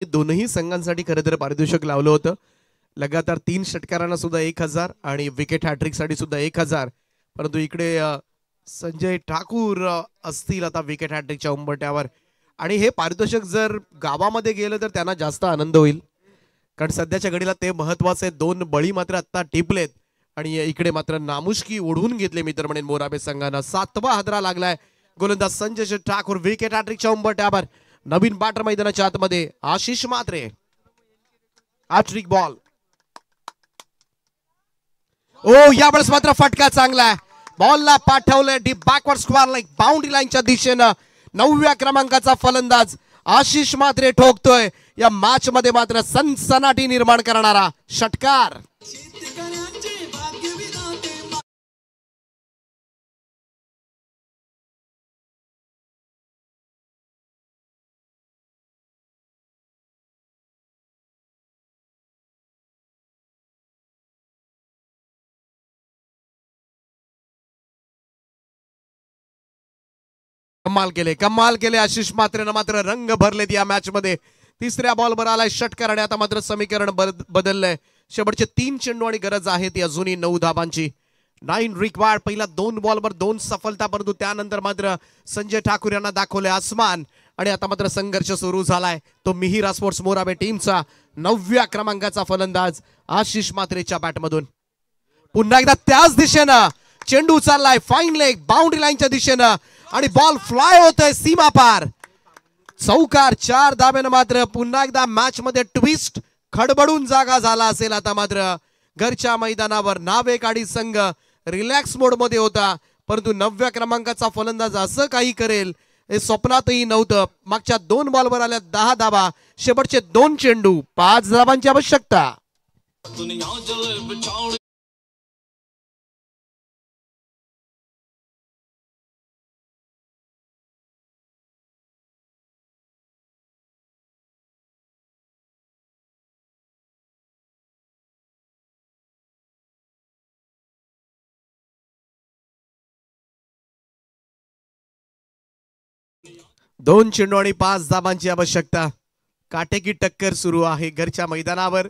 दोनही संघांसाठी खरं तर पारितोषिक लावलं होतं. लगातार 3 षटकारांना सुद्धा 1000 आणि विकेट हॅट्रिक साठी सुद्धा 1000. परंतु इकडे संजय ठाकूर असतील आता विकेट हॅट्रिकच्या उंबरठ्यावर आणि हे पारितोषिक जर गावामध्ये गेलं तर त्यांना जास्त आनंद होईल कारण सध्याच्या घडीला ते महत्वाचे. 2 बळी मात्र आता टिपलेत आणि इकडे मात्र नामुष्की ओढून घेतले मित्र म्हणेन मोराबे संघानं. 7वा हादरा लागलाय. गोलंदाज संजय ठाकूर विकेट हॅट्रिकच्या उंबरठ्यावर. नवीन बॅटर मैदानाच्या आतमध्ये Ashish Mhatre. Hattrick ball. Oh यावेळेस मात्र फटका चांगला आहे. बॉलला पाठवलंय deep backward square leg boundary लाईनच्या दिशेनं 9व्या क्रमांकाचा फलंदाज आशिष म्हात्रे ठोकतोय. या मॅच मध्ये मात्र सनसनाटी निर्माण करणारा षटकार. कमाल केले आशिष म्हात्रेनं मात्र रंग भरलेत या मॅच मध्ये. तिसऱ्या बॉलवर आलाय षटकार आणि आता मात्र समीकरण बदललंय. शेवटचे 3 चेंडू आणि गरज आहे ती अजूनही 9 धाबांची. 9 रिक्वायर्ड. पहिला 2 बॉलवर 2 सफलता, परंतु त्यानंतर मात्र संजय ठाकूर यांना दाखवले आसमान आणि आता मात्र संघर्ष सुरू झालाय. तो मिहिरा स्पोर्ट्स मोराबे टीमचा 9व्या क्रमांकाचा फलंदाज आशिष म्हात्रेच्या बॅटमधून पुन्हा एकदा त्याच दिशेनं चेंडू चाललाय फाईन लेग बाउंड्री लाईनच्या दिशेनं आणि बॉल फ्लाय होतोय सीमा पार. चौकार. 4 धाब्यानं मात्र पुन्हा एकदा मॅच मध्ये ट्विस्ट खडबडून जागा झाला असेल. आता मात्र घरच्या मैदानावर नावेकाडी संघ रिलॅक्स मोड मध्ये होता, परंतु 9व्या क्रमांकाचा फलंदाज असं काही करेल हे स्वप्नातही नव्हतं. मागच्या 2 बॉलवर आल्या 10 धाबा, शेवटचे 2 चेंडू 5 धाबांची आवश्यकता. दोन चेंडू आणि 5 धाबांची आवश्यकता. काटेकी टक्कर सुरू आहे घरच्या मैदानावर.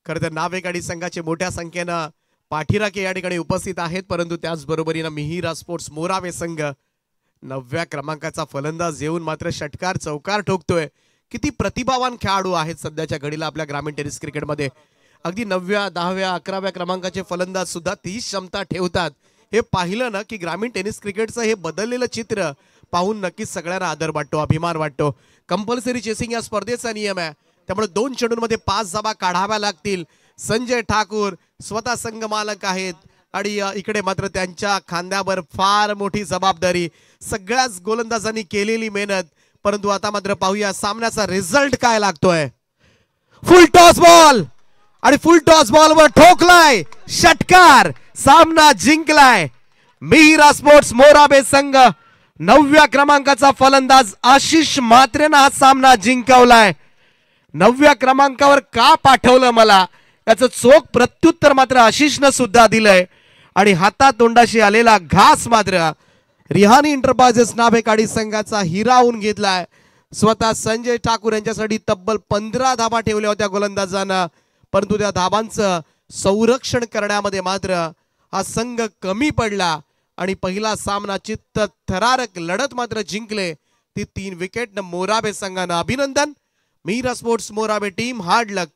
खरं तर नावेकाडी संघाचे मोठ्या संख्येनं पाठीराखे या ठिकाणी उपस्थित आहेत, परंतु त्याचबरोबरीनं मिहिरा स्पोर्ट्स मोरावे संघ 9व्या क्रमांकाचा फलंदाज येऊन मात्र षटकार चौकार ठोकतोय. किती प्रतिभावान खेळाडू आहेत सध्याच्या घडीला आपल्या ग्रामीण टेनिस क्रिकेटमध्ये. अगदी 9व्या 10व्या 11व्या क्रमांकाचे फलंदाज सुद्धा तीच क्षमता ठेवतात. हे पाहिलं ना की ग्रामीण टेनिस क्रिकेटचं हे बदललेलं चित्र पाहून नक्कीच सगळ्यांना आदर वाटतो, अभिमान वाटतो. कंपल्सरी चेसिंग या स्पर्धेचा नियम आहे, त्यामुळे 2 चेंडूंमध्ये 5 धाबा काढाव्या लागतील. संजय ठाकूर स्वतः संघ मालक आहेत आणि इकडे मात्र त्यांच्या खांद्यावर फार मोठी जबाबदारी. सगळ्याच गोलंदाजांनी केलेली मेहनत, परंतु आता मात्र पाहूया सामन्याचा रिझल्ट काय लागतोय. फुल टॉस बॉल आणि फुल टॉस बॉलवर ठोकलाय षटकार. सामना जिंकलाय मिहिरा स्पोर्ट्स मोराबे संघ. 9व्या क्रमांकाचा फलंदाज आशिष म्हात्रेनं हा सामना जिंकवलाय. 9व्या क्रमांकावर का पाठवलं मला याचं चोख प्रत्युत्तर मात्र आशिषनं सुद्धा दिलंय आणि हातातोंडाशी आलेला घास मात्र रिहानी एंटरप्राइजेस नावेकाडी संघाचा हिरावून घेतलाय. स्वतः संजय ठाकूर यांच्यासाठी तब्बल 15 धाबा ठेवल्या होत्या गोलंदाजांना, परंतु त्या धाबांचं संरक्षण करण्यामध्ये मात्र हा संघ कमी पडला आणि पहिला सामना चित्त थरारक लढत मात्र जिंकले ती 3 विकेट मोराबे संघानं. अभिनंदन मिहिरा स्पोर्ट्स मोराबे टीम. हार्ड लक.